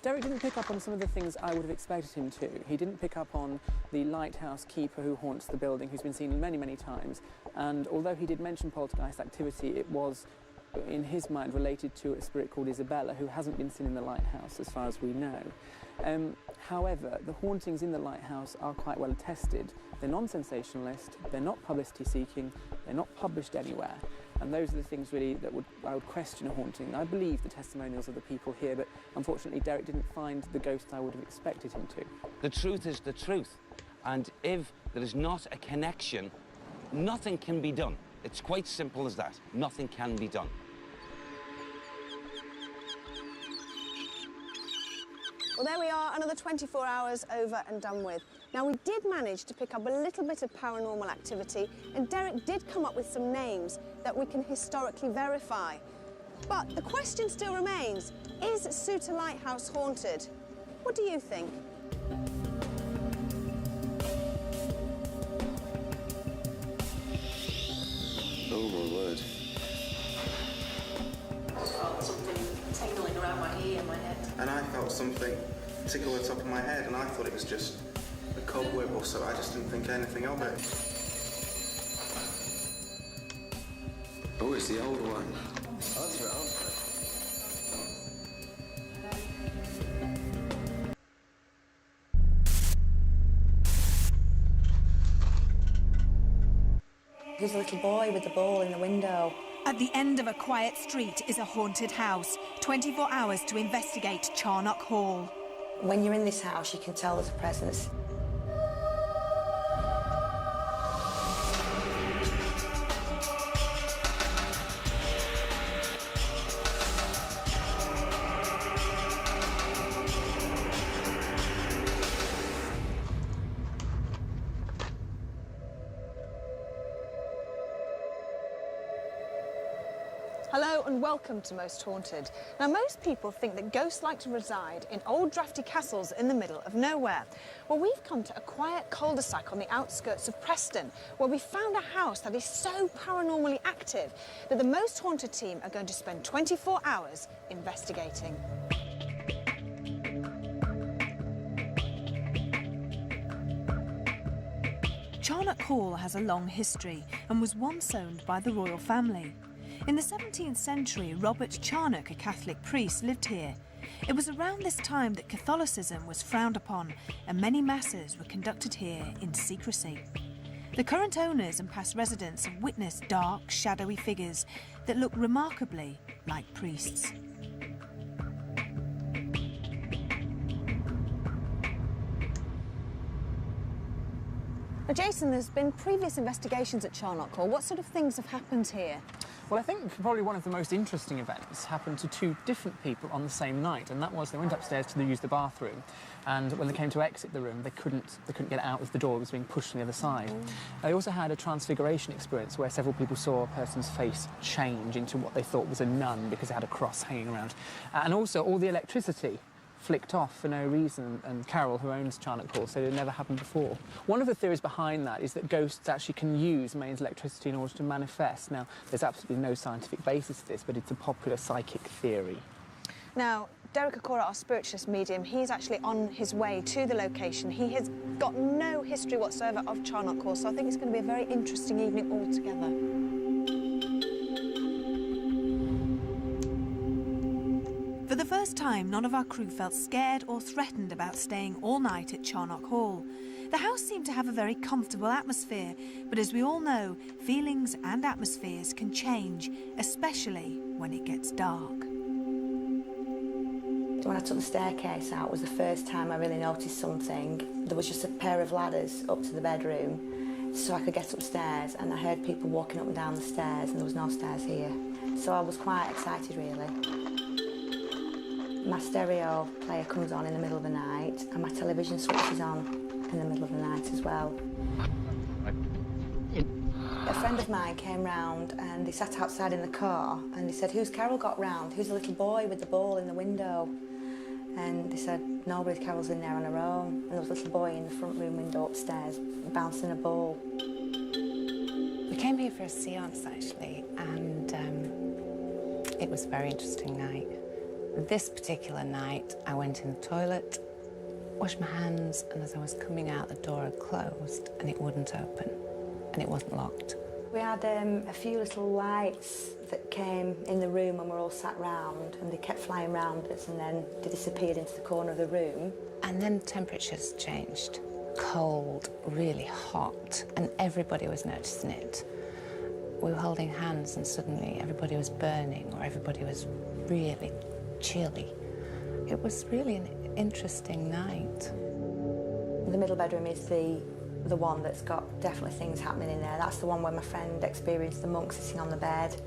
Derek didn't pick up on some of the things I would have expected him to. He didn't pick up on the lighthouse keeper who haunts the building, who's been seen many, many times. And although he did mention poltergeist activity, it was, in his mind, related to a spirit called Isabella, who hasn't been seen in the lighthouse as far as we know. However, the hauntings in the lighthouse are quite well attested. They're non-sensationalist, they're not publicity-seeking, they're not published anywhere. And those are the things really that I would question a haunting. I believe the testimonials of the people here, but unfortunately Derek didn't find the ghost I would have expected him to. The truth is the truth, and if there is not a connection, nothing can be done. It's quite simple as that. Nothing can be done. Well, there we are, another 24 hours over and done with. Now, we did manage to pick up a little bit of paranormal activity, and Derek did come up with some names that we can historically verify. But the question still remains, is Suter Lighthouse haunted? What do you think? Oh, my word. I felt something tingling around my ear and my head. And I felt something tickle the top of my head, and I thought it was just a cobweb or so. I just didn't think anything of it. Oh, it's the old one. Oh, that's right. Who's the little boy with the ball in the window? At the end of a quiet street is a haunted house. 24 hours to investigate Charnock Hall. When you're in this house, you can tell there's a presence. Hello and welcome to Most Haunted. Now, most people think that ghosts like to reside in old drafty castles in the middle of nowhere. Well, we've come to a quiet cul-de-sac on the outskirts of Preston, where we found a house that is so paranormally active that the Most Haunted team are going to spend 24 hours investigating. Charnock Hall has a long history and was once owned by the royal family. In the 17th century, Robert Charnock, a Catholic priest, lived here. It was around this time that Catholicism was frowned upon and many masses were conducted here in secrecy. The current owners and past residents have witnessed dark, shadowy figures that look remarkably like priests. Now, Jason, there's been previous investigations at Charnock Hall. What sort of things have happened here? Well, I think probably one of the most interesting events happened to two different people on the same night, and that was they went upstairs to use the bathroom, and when they came to exit the room, they couldn't get out as the door was being pushed on the other side. They also had a transfiguration experience where several people saw a person's face change into what they thought was a nun because it had a cross hanging around, and also all the electricity flicked off for no reason, and Carol, who owns Charnock Hall, said it never happened before. One of the theories behind that is that ghosts actually can use mains electricity in order to manifest. Now, there's absolutely no scientific basis for this, but it's a popular psychic theory. Now, Derek Acorah, our spiritualist medium, he's actually on his way to the location. He has got no history whatsoever of Charnock Hall, so I think it's going to be a very interesting evening altogether. For the first time, none of our crew felt scared or threatened about staying all night at Charnock Hall. The house seemed to have a very comfortable atmosphere, but as we all know, feelings and atmospheres can change, especially when it gets dark. When I took the staircase out was the first time I really noticed something. There was just a pair of ladders up to the bedroom so I could get upstairs, and I heard people walking up and down the stairs, and there was no stairs here. So I was quite excited, really. My stereo player comes on in the middle of the night, and my television switches on in the middle of the night as well. A friend of mine came round and he sat outside in the car and he said, "Who's Carol got round? Who's the little boy with the ball in the window?" And they said, "Nobody, Carol's in there on her own." And there was a little boy in the front room window upstairs bouncing a ball. We came here for a séance actually, and it was a very interesting night. This particular night, I went in the toilet, washed my hands, and as I was coming out, the door had closed and it wouldn't open, and it wasn't locked. We had a few little lights that came in the room when we're all sat round, and they kept flying round us, and then they disappeared into the corner of the room. And then temperatures changed. Cold, really hot, and everybody was noticing it. We were holding hands and suddenly everybody was burning, or everybody was really chilly. It was really an interesting night. The middle bedroom is the one that's got definitely things happening in there. That's the one where my friend experienced the monk sitting on the bed.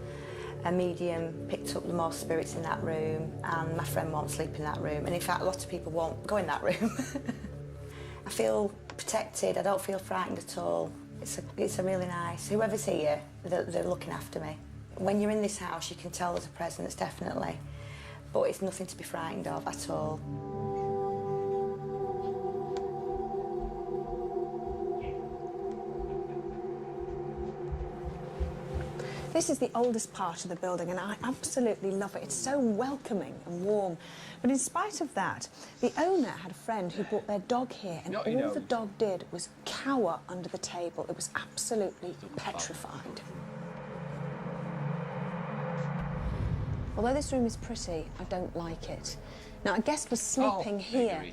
A medium picked up the most spirits in that room, and my friend won't sleep in that room. And in fact, a lot of people won't go in that room. I feel protected. I don't feel frightened at all. It's a really nice. Whoever's here, they're looking after me. When you're in this house, you can tell there's a presence, definitely. But it's nothing to be frightened of at all. This is the oldest part of the building, and I absolutely love it. It's so welcoming and warm. But in spite of that, the owner had a friend who brought their dog here, and all the dog did was cower under the table. It was absolutely petrified. Although this room is pretty, I don't like it. Now, a guest was sleeping here,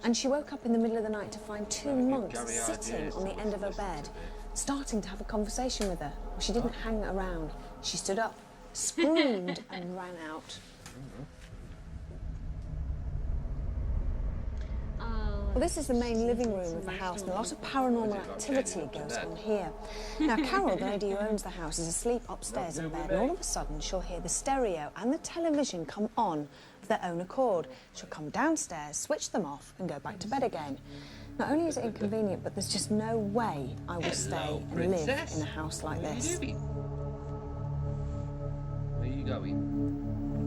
and she woke up in the middle of the night to find two monks sitting on the end of her bed, starting to have a conversation with her. Well, she didn't hang around. She stood up, screamed, and ran out. Well, this is the main living room of the house, and a lot of paranormal activity goes on here. Now, Carol, the lady who owns the house, is asleep upstairs in bed, and all of a sudden she'll hear the stereo and the television come on of their own accord. She'll come downstairs, switch them off, and go back to bed again. Not only is it inconvenient, but there's just no way I will stay and live in a house like this. Where are you going?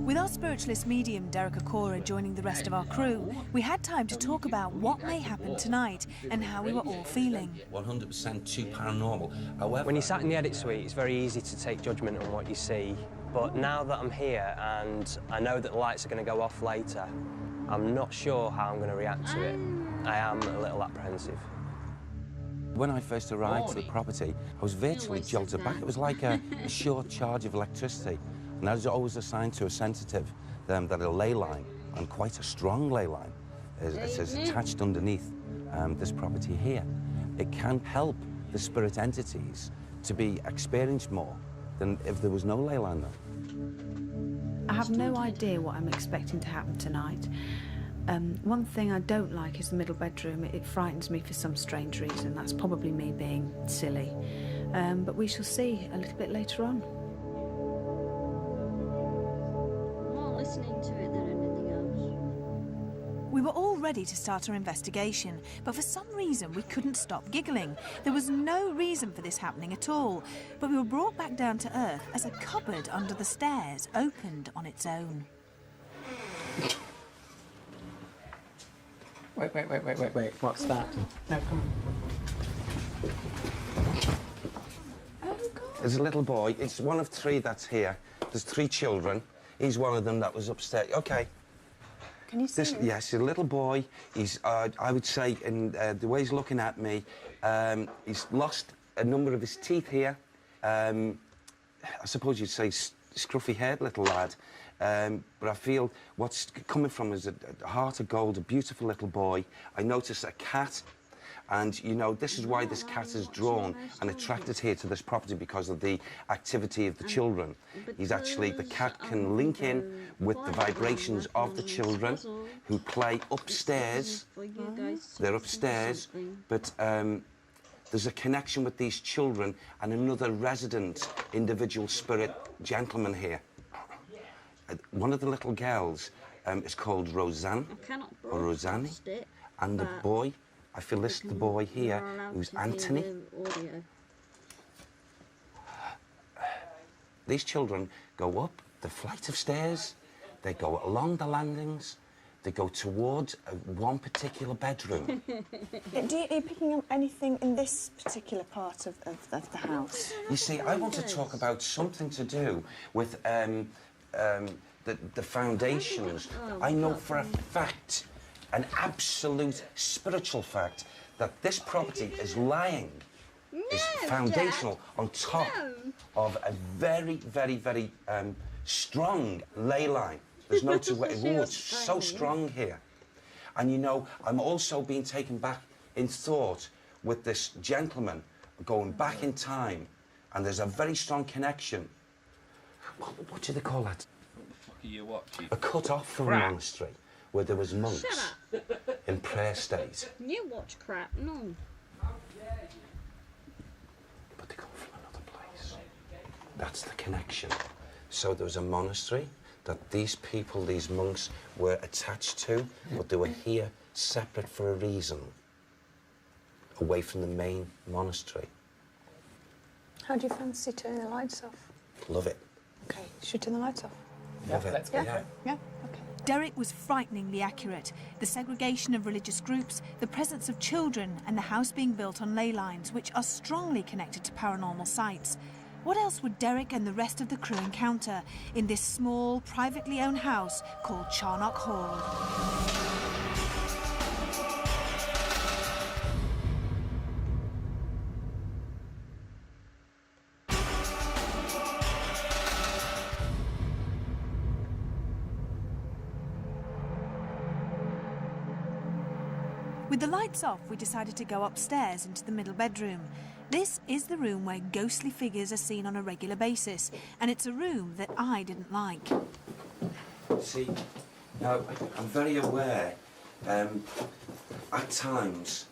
With our spiritualist medium, Derek Acorah, joining the rest of our crew, we had time to talk about what may happen tonight and how we were all feeling. 100% too paranormal. However, when you're sat in the edit suite, it's very easy to take judgment on what you see. But now that I'm here and I know that the lights are going to go off later, I'm not sure how I'm going to react to it. I am a little apprehensive. When I first arrived to the property, I was virtually jolted back. It was like a short charge of electricity. And I was always assigned to a sensitive that a ley line, and quite a strong ley line, is attached underneath this property here. It can help the spirit entities to be experienced more than if there was no ley line there. I have no idea what I'm expecting to happen tonight. One thing I don't like is the middle bedroom. It frightens me for some strange reason. That's probably me being silly. But we shall see a little bit later on. ready to start our investigation, but for some reason we couldn't stop giggling. There was no reason for this happening at all, but we were brought back down to earth as a cupboard under the stairs opened on its own. Wait. What's that? No, come on. There's a little boy. It's one of 3 that's here. There's 3 children. He's one of them that was upstairs. OK. Can you see him? Yes, he's a little boy. He's, I would say, in the way he's looking at me, he's lost a number of his teeth here. I suppose you'd say scruffy-haired little lad. But I feel what's coming from is a heart of gold, a beautiful little boy. I noticed a cat. And, you know, this is why this cat is drawn and attracted here to this property, because of the activity of the children. The cat can link in with the vibrations of the children who play upstairs. They're upstairs, but there's a connection with these children and another resident individual spirit gentleman here. One of the little girls is called Roseanne, or Rosanne, and the boy, I feel this is the boy here, who's Anthony. These children go up the flight of stairs, they go along the landings, they go towards one particular bedroom. Are you picking up anything in this particular part of the house? You see, I want to talk about something to do with the foundations. I know for a fact, an absolute spiritual fact, that this property is lying, is foundational on top of a very, very, very strong ley line. There's no two ways. Oh, it's so strong here. And you know, I'm also being taken back in thought with this gentleman going back in time, and there's a very strong connection. What do they call that? What the fuck are you watching? A cut off from a monastery where there was monks in prayer state. You watch crap, no. But they come from another place. That's the connection. So there was a monastery that these people, these monks, were attached to, but they were here separate for a reason, away from the main monastery. How do you fancy turning the lights off? Love it. OK, should we turn the lights off? Love it. Let's go. Yeah, OK. Derek was frighteningly accurate. The segregation of religious groups, the presence of children, and the house being built on ley lines, which are strongly connected to paranormal sites. What else would Derek and the rest of the crew encounter in this small, privately owned house called Charnock Hall? With the lights off, we decided to go upstairs into the middle bedroom. This is the room where ghostly figures are seen on a regular basis, and it's a room that I didn't like. See, now, I'm very aware, at times,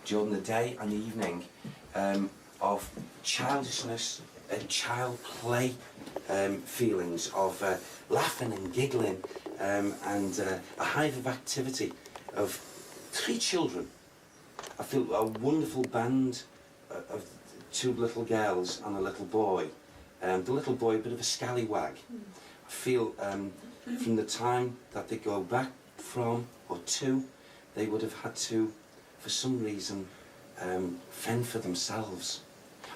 during the day and the evening, of childishness and child play feelings of laughing and giggling, and a hive of activity of 3 children. I feel a wonderful band of 2 little girls and a little boy. The little boy, a bit of a scallywag. I feel from the time that they go back from or to, they would have had to, for some reason, fend for themselves.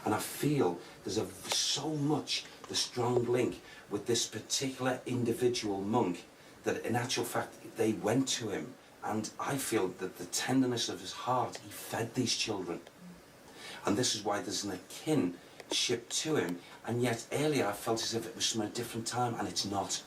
And I feel there's so much the strong link with this particular individual monk that in actual fact they went to him. And I feel that the tenderness of his heart, he fed these children. And this is why there's an kinship to him. And yet earlier I felt as if it was from a different time, and it's not.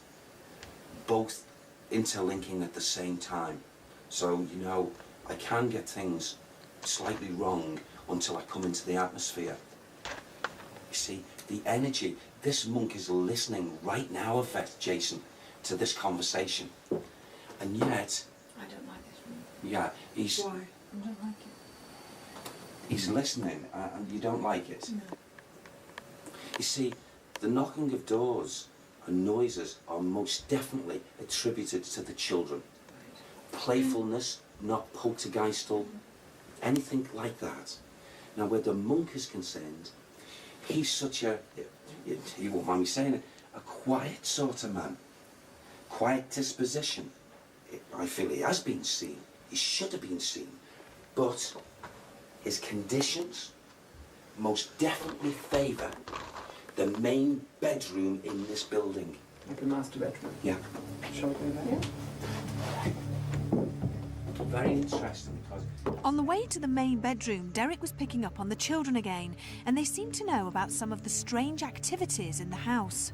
Both interlinking at the same time. So, you know, I can get things slightly wrong until I come into the atmosphere. You see, the energy, this monk is listening right now, Jason, to this conversation. And yet, I don't like this room. yeah, he's... Why? I don't like it. He's listening, and you don't like it? No. You see, the knocking of doors and noises are most definitely attributed to the children. playfulness, not poltergeistal, anything like that. Now, where the monk is concerned, he's such a, he won't mind me saying it, a quiet sort of man, quiet disposition. I feel he has been seen, he should have been seen, but his conditions most definitely favour the main bedroom in this building. Like the master bedroom? Yeah. Shall we go there? Yeah. Very interesting because... On the way to the main bedroom, Derek was picking up on the children again, and they seemed to know about some of the strange activities in the house.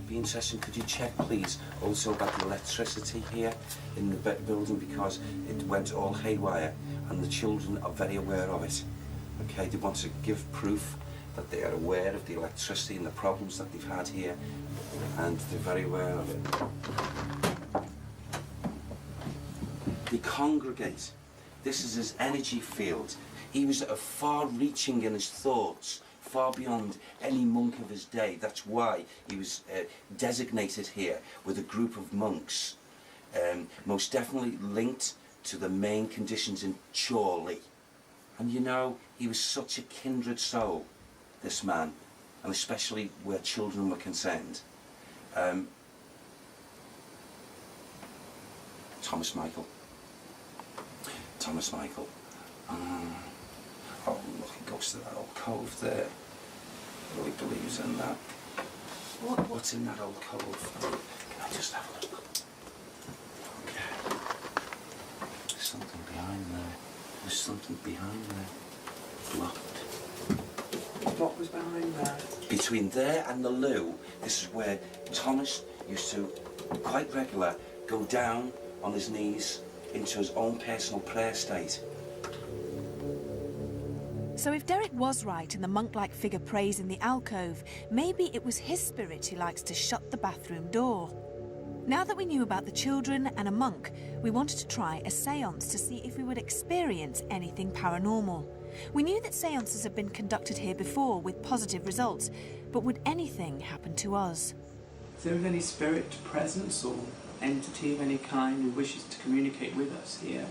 Be interesting, could you check please also about the electricity here in the building, because it went all haywire and the children are very aware of it. Okay, they want to give proof that they are aware of the electricity and the problems that they've had here, and they're very aware of it. They congregate. This is his energy field. He was far-reaching in his thoughts, far beyond any monk of his day. That's why he was designated here with a group of monks, most definitely linked to the main conditions in Chorley. And you know, he was such a kindred soul, this man, and especially where children were concerned. Thomas Michael. Thomas Michael. Oh, look, it goes to that old cove there. Really believes in that. What's in that old cove? Can I just have a look? Okay. There's something behind there. There's something behind there. Locked. What was behind there? Between there and the loo, this is where Thomas used to, quite regular, go down on his knees into his own personal prayer state. So if Derek was right and the monk-like figure prays in the alcove, maybe it was his spirit who likes to shut the bathroom door. Now that we knew about the children and a monk, we wanted to try a séance to see if we would experience anything paranormal. We knew that séances had been conducted here before with positive results, but would anything happen to us? If there is any spirit, presence or entity of any kind who wishes to communicate with us here,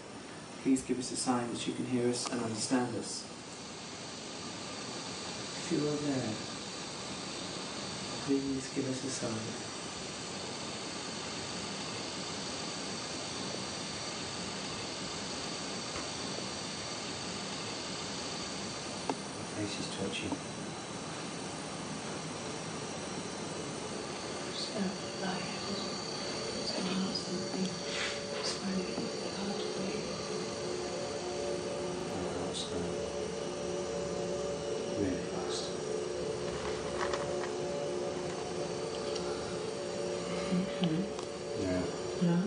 please give us a sign that you can hear us and understand us. If you are there, please give us a sign. My face is twitchy. Really fast. Yeah. Yeah.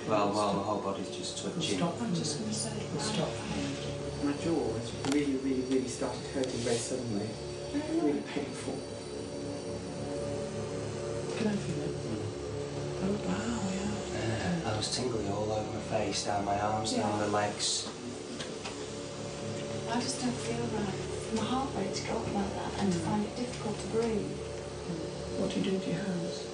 Well, the whole body's just twitching. Stop. I'm just going to say. Stop. My jaw has really started hurting very suddenly. Really painful. Can I feel it? Oh wow, yeah. I was tingly all over my face, down my arms, down my legs. I just don't feel right. My heart rate's dropped like that, and to find it difficult to breathe. What do you do to your hands?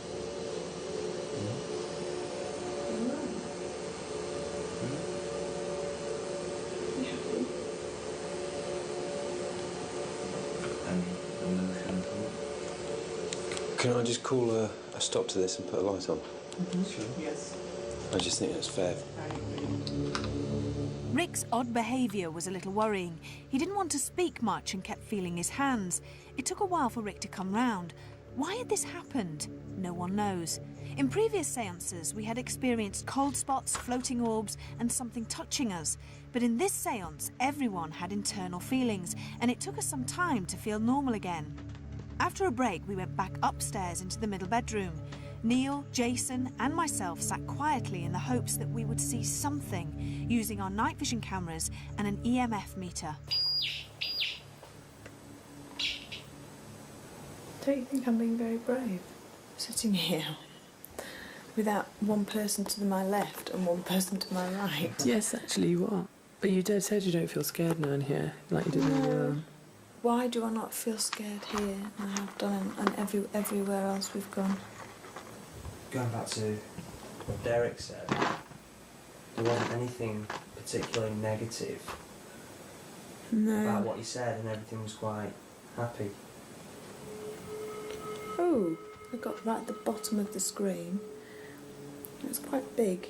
Can I just call a stop to this and put a light on? Sure. Yes. I just think that's fair. Rick's odd behaviour was a little worrying. He didn't want to speak much and kept feeling his hands. It took a while for Rick to come round. Why had this happened? No one knows. In previous séances, we had experienced cold spots, floating orbs, and something touching us. But in this séance, everyone had internal feelings, and it took us some time to feel normal again. After a break, we went back upstairs into the middle bedroom. Neil, Jason, and myself sat quietly in the hopes that we would see something, using our night vision cameras and an EMF meter. Don't you think I'm being very brave? Sitting here without one person to my left and one person to my right. Yes, actually you are. But you said you don't feel scared now in here, like you did when you were... Why do I not feel scared here and I have done and everywhere else we've gone? Going back to what Derek said, there wasn't anything particularly negative about what he said, and everything was quite happy. Oh, I got right at the bottom of the screen. It's quite big.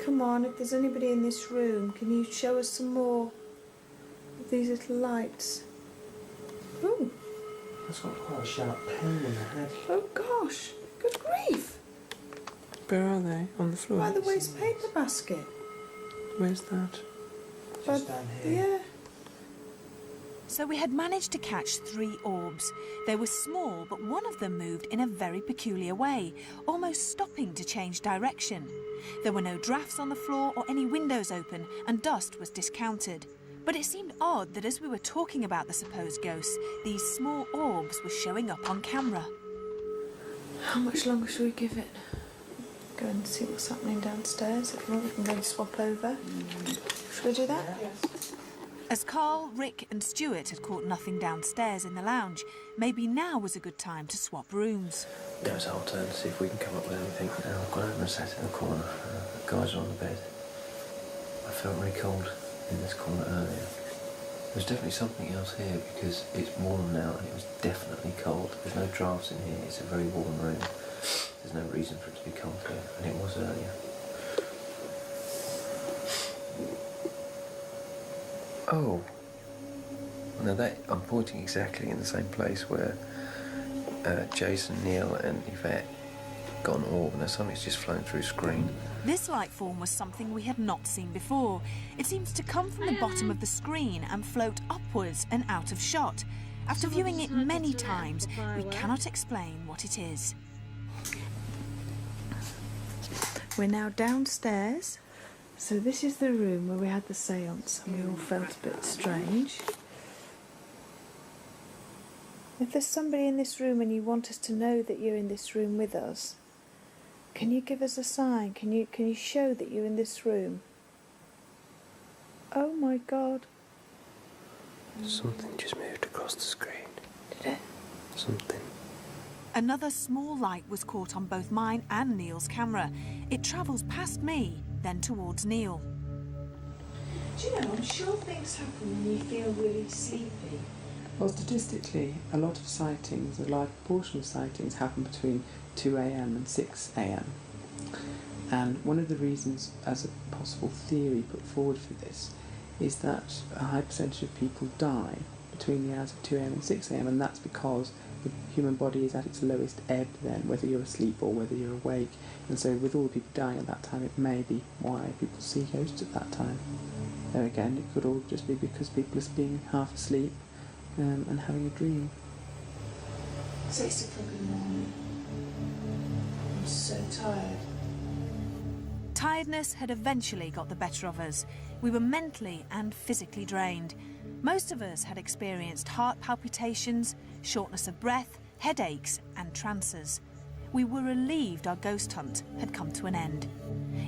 Come on, if there's anybody in this room, can you show us some more of these little lights? Oh. That's got quite a sharp pain in the head. Oh gosh, good grief. Where are they? On the floor? By the waste paper basket. Where's that? Just down here. Yeah. So we had managed to catch 3 orbs. They were small, but one of them moved in a very peculiar way, almost stopping to change direction. There were no drafts on the floor or any windows open, and dust was discounted. But it seemed odd that as we were talking about the supposed ghosts, these small orbs were showing up on camera. How much longer should we give it? Go and see what's happening downstairs. If you want, we can go and swap over. Should we do that? Yes. As Carl, Rick and Stuart had caught nothing downstairs in the lounge, maybe now was a good time to swap rooms. Now it's our turn to see if we can come up with anything. I've gone over and sat in the corner. The guys are on the bed. I felt really cold in this corner earlier. There's definitely something else here because it's warm now and it was definitely cold. There's no drafts in here. It's a very warm room. There's no reason for it to be cold here, and it was earlier. Oh. Now that I'm pointing exactly in the same place where Jason, Neil and Yvette got an orb, and something's just flown through screen. This light form was something we had not seen before. It seems to come from the bottom of the screen and float upwards and out of shot. After viewing it many times, we cannot explain what it is. We're now downstairs. So this is the room where we had the séance and we all felt a bit strange. If there's somebody in this room and you want us to know that you're in this room with us, can you give us a sign? Can you show that you're in this room? Oh my God. Something just moved across the screen. Did it? Something. Another small light was caught on both mine and Neil's camera. It travels past me, then towards Neil. Do you know, I'm sure things happen when you feel really sleepy. Well, statistically, a lot of sightings, a large proportion of sightings happen between 2 a.m. and 6 a.m. And one of the reasons, as a possible theory put forward for this, is that a high percentage of people die between the hours of 2 a.m. and 6 a.m. and that's because the human body is at its lowest ebb then, whether you're asleep or whether you're awake. And so with all the people dying at that time, it may be why people see ghosts at that time. Though again, it could all just be because people are being half asleep and having a dream. 6 o'clock in the morning. I'm so tired. Tiredness had eventually got the better of us. We were mentally and physically drained. Most of us had experienced heart palpitations, shortness of breath, headaches and trances. We were relieved our ghost hunt had come to an end.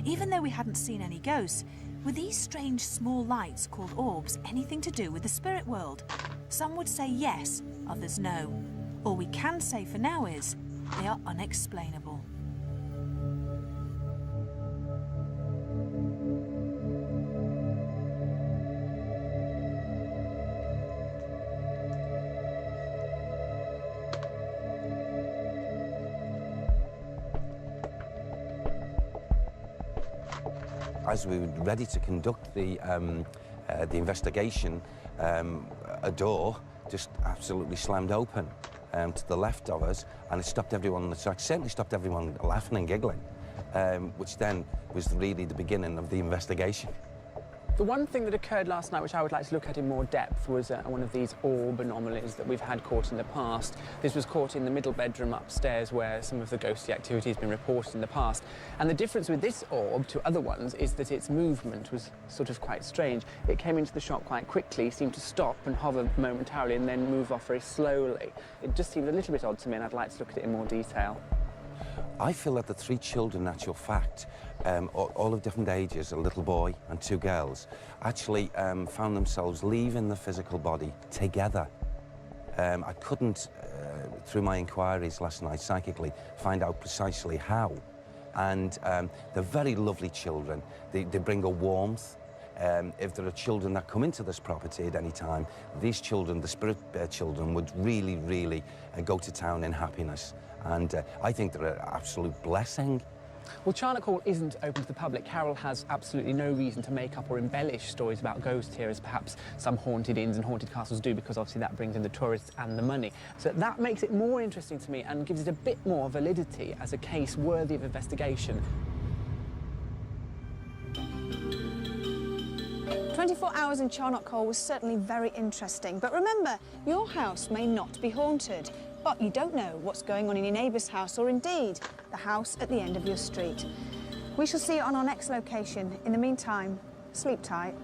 Even though we hadn't seen any ghosts, were these strange small lights called orbs anything to do with the spirit world? Some would say yes, others no. All we can say for now is they are unexplainable. As we were ready to conduct the investigation, a door just absolutely slammed open to the left of us, and it stopped everyone on the track. Certainly stopped everyone laughing and giggling, which then was really the beginning of the investigation. The one thing that occurred last night, which I would like to look at in more depth, was one of these orb anomalies that we've had caught in the past. This was caught in the middle bedroom upstairs where some of the ghostly activity has been reported in the past. And the difference with this orb to other ones is that its movement was sort of quite strange. It came into the shop quite quickly, seemed to stop and hover momentarily and then move off very slowly. It just seemed a little bit odd to me, and I'd like to look at it in more detail. I feel that the 3 children, in actual fact, all of different ages, a little boy and 2 girls, actually found themselves leaving the physical body together. I couldn't, through my inquiries last night psychically, find out precisely how. and they're very lovely children. They bring a warmth. If there are children that come into this property at any time, these children, the spirit children, would really, really go to town in happiness. And I think they're an absolute blessing. Well, Charnock Hall isn't open to the public. Carol has absolutely no reason to make up or embellish stories about ghosts here, as perhaps some haunted inns and haunted castles do, because obviously that brings in the tourists and the money. So that makes it more interesting to me and gives it a bit more validity as a case worthy of investigation. 24 hours in Charnock Hall was certainly very interesting, but remember, your house may not be haunted, but you don't know what's going on in your neighbour's house, or indeed the house at the end of your street. We shall see you on our next location. In the meantime, sleep tight.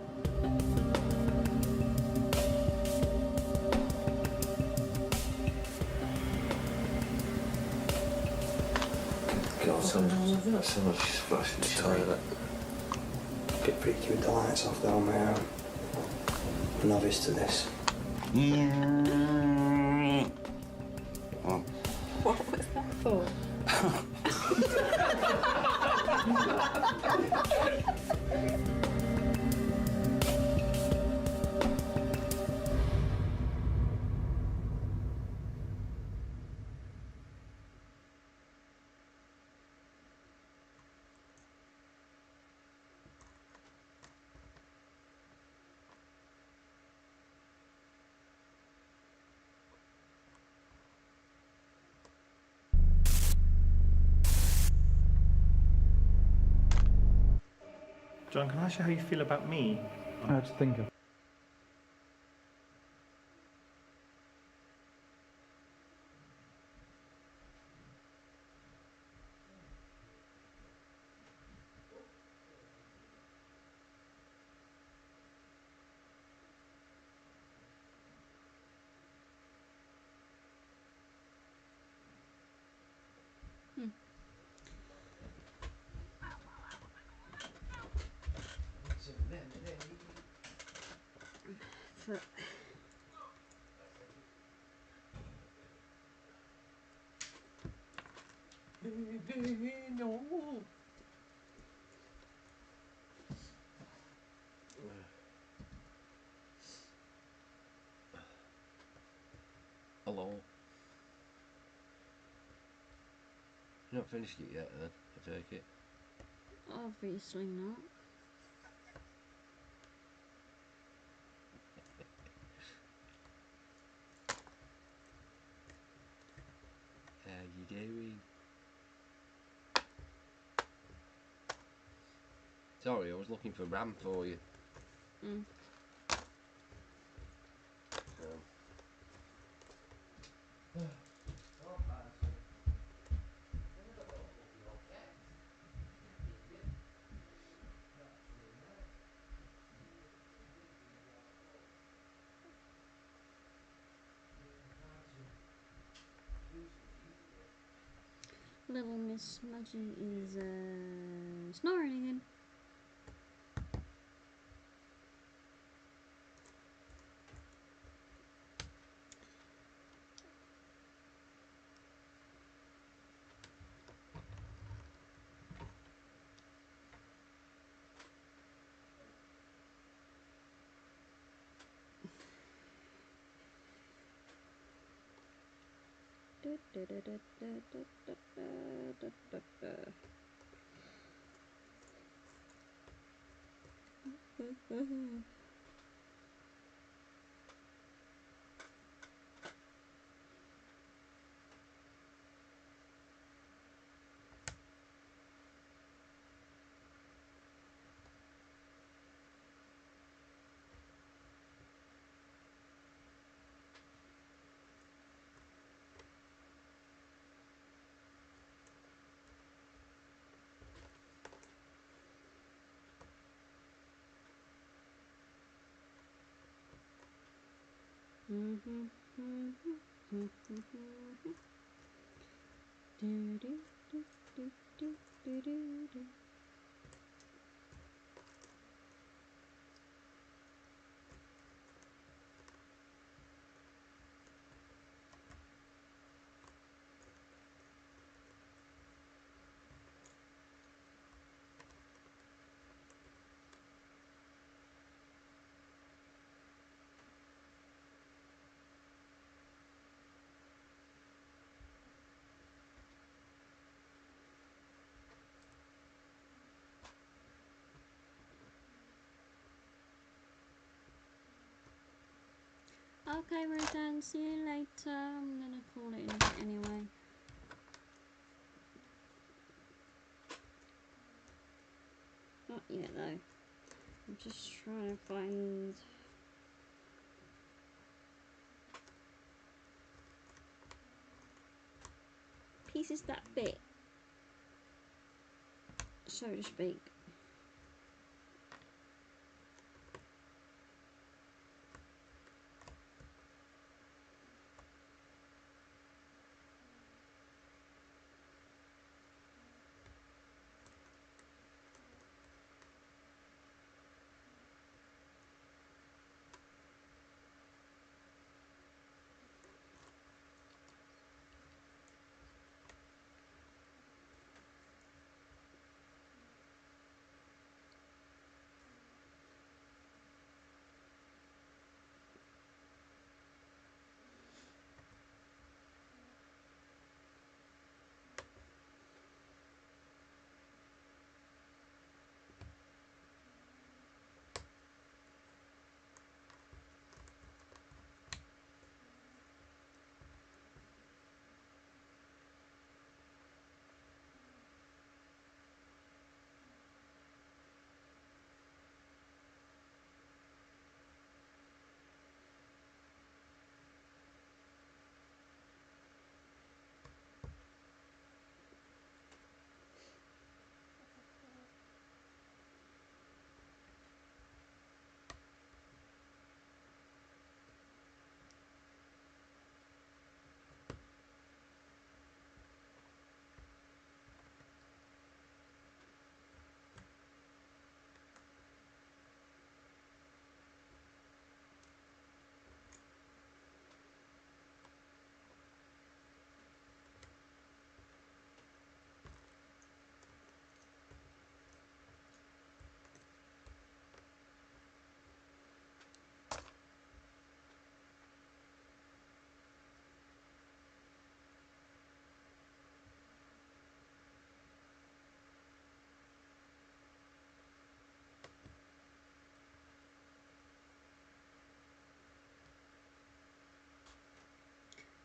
God, someone's flushed the toilet. Get freaky with the lights off though, man. I'm novice to this. What was that for? John, can I ask you how you feel about me? I had to think of. No. Hello. You've not finished it yet, then, I take it? Obviously not. How you doing? Sorry, I was looking for Ram for you. Mm. Little Miss Smudgy is snoring again. Okay, Roseanne, see you later. I'm gonna call it in a bit anyway. Not yet though. I'm just trying to find pieces that fit, so to speak.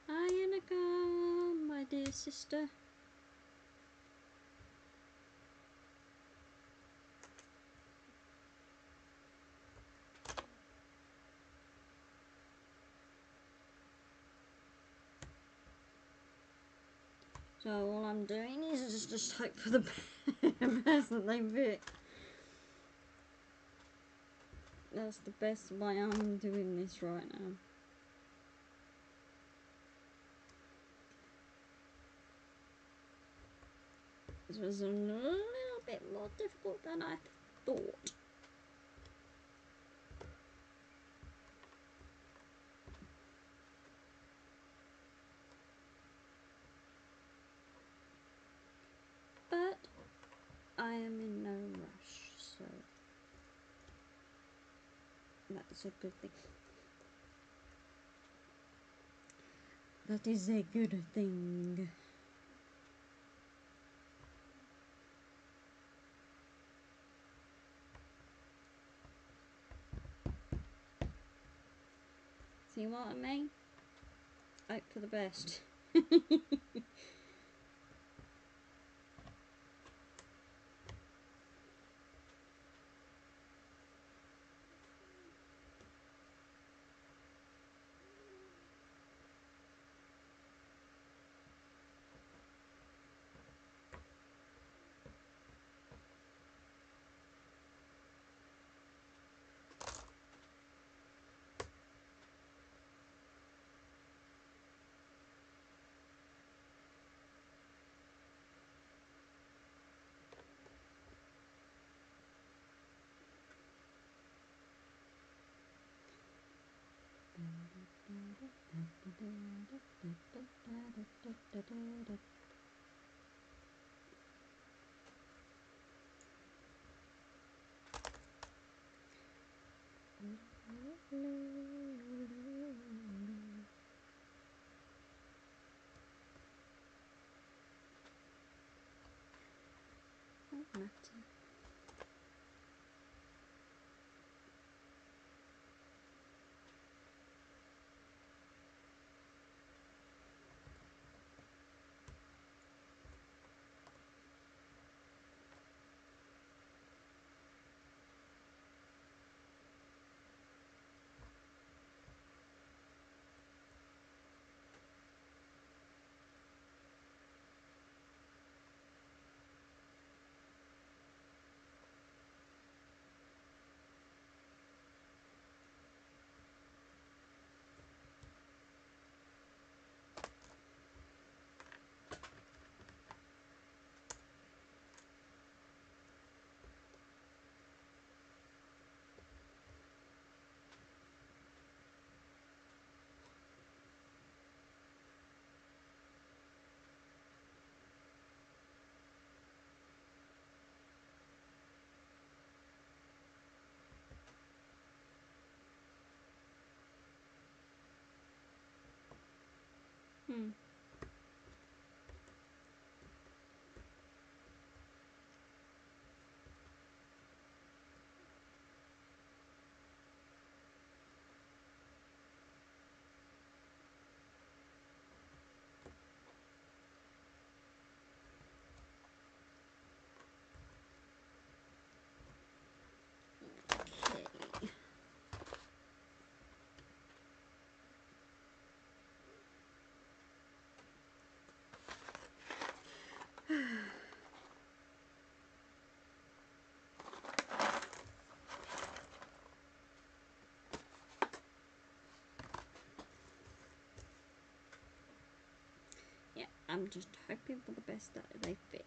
Hi Annika, my dear sister. So all I'm doing is just hope for the best that they fit. That's the best way I'm doing this right now. This was a little bit more difficult than I thought. But I am in no rush, so that's a good thing. That is a good thing. See what I mean? Hope for the best. Don't matter. Yeah, I'm just hoping for the best that they fit.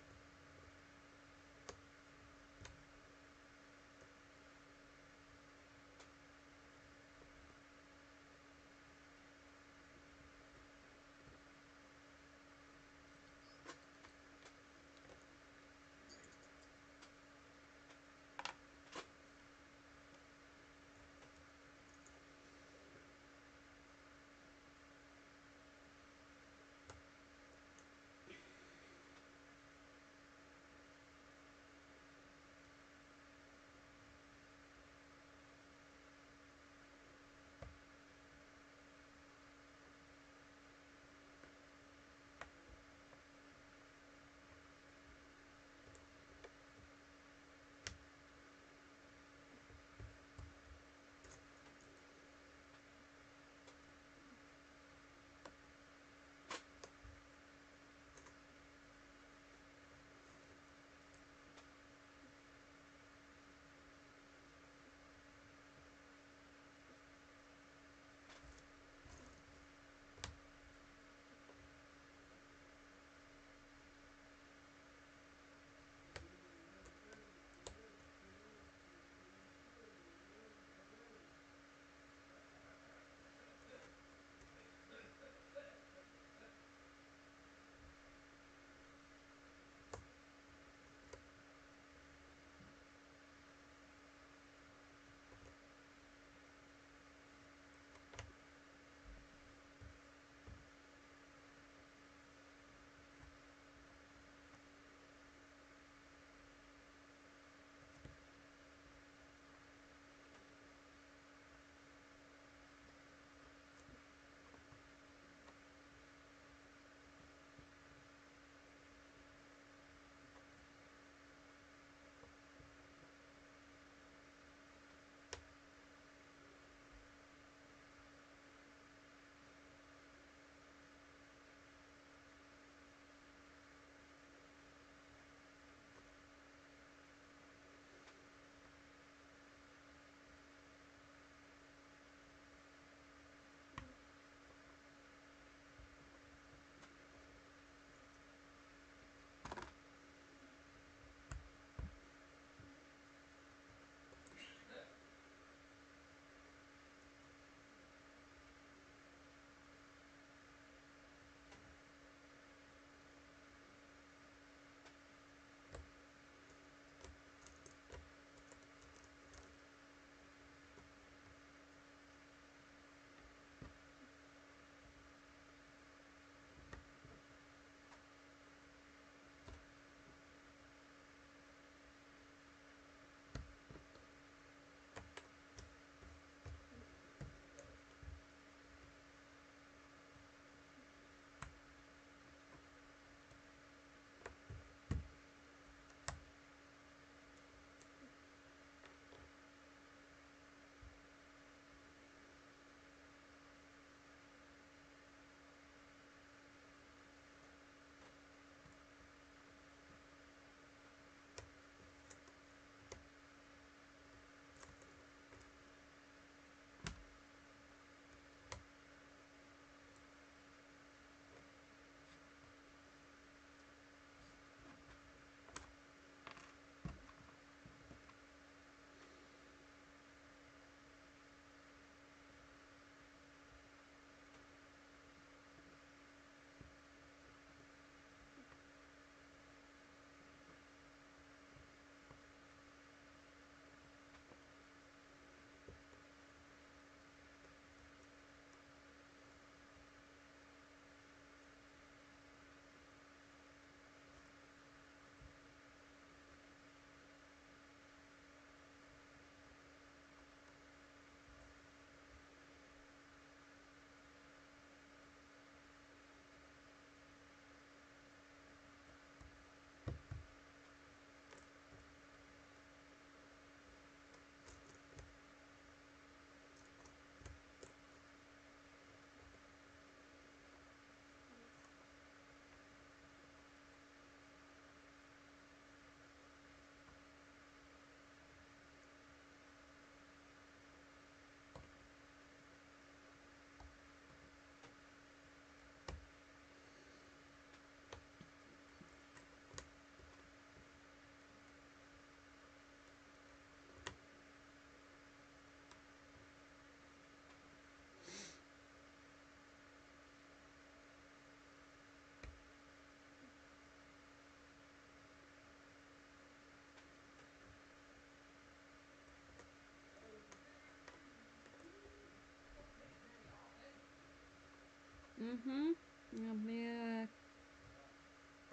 I'll be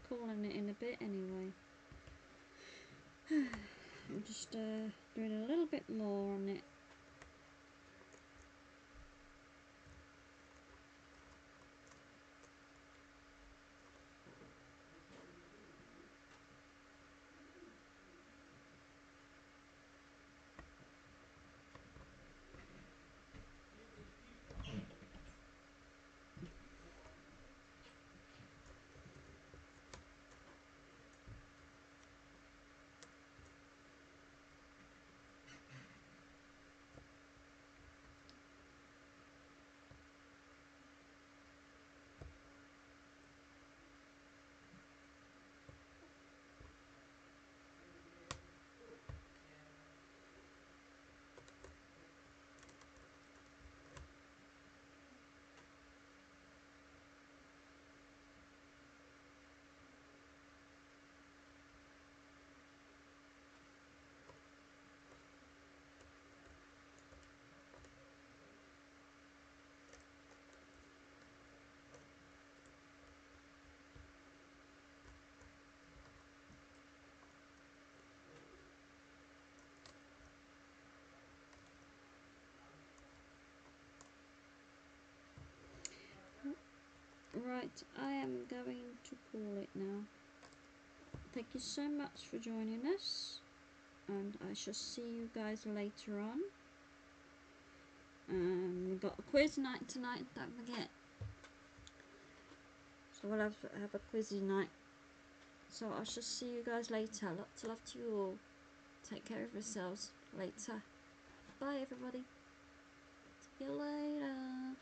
calling it in a bit anyway. I'm just doing a little bit more on it. Right, I am going to call it now. Thank you so much for joining us, and I shall see you guys later on. We've got a quiz night tonight, don't forget. So we'll have a quizzy night. So I shall see you guys later. Lots of love to you all. Take care of yourselves later. Bye everybody. See you later.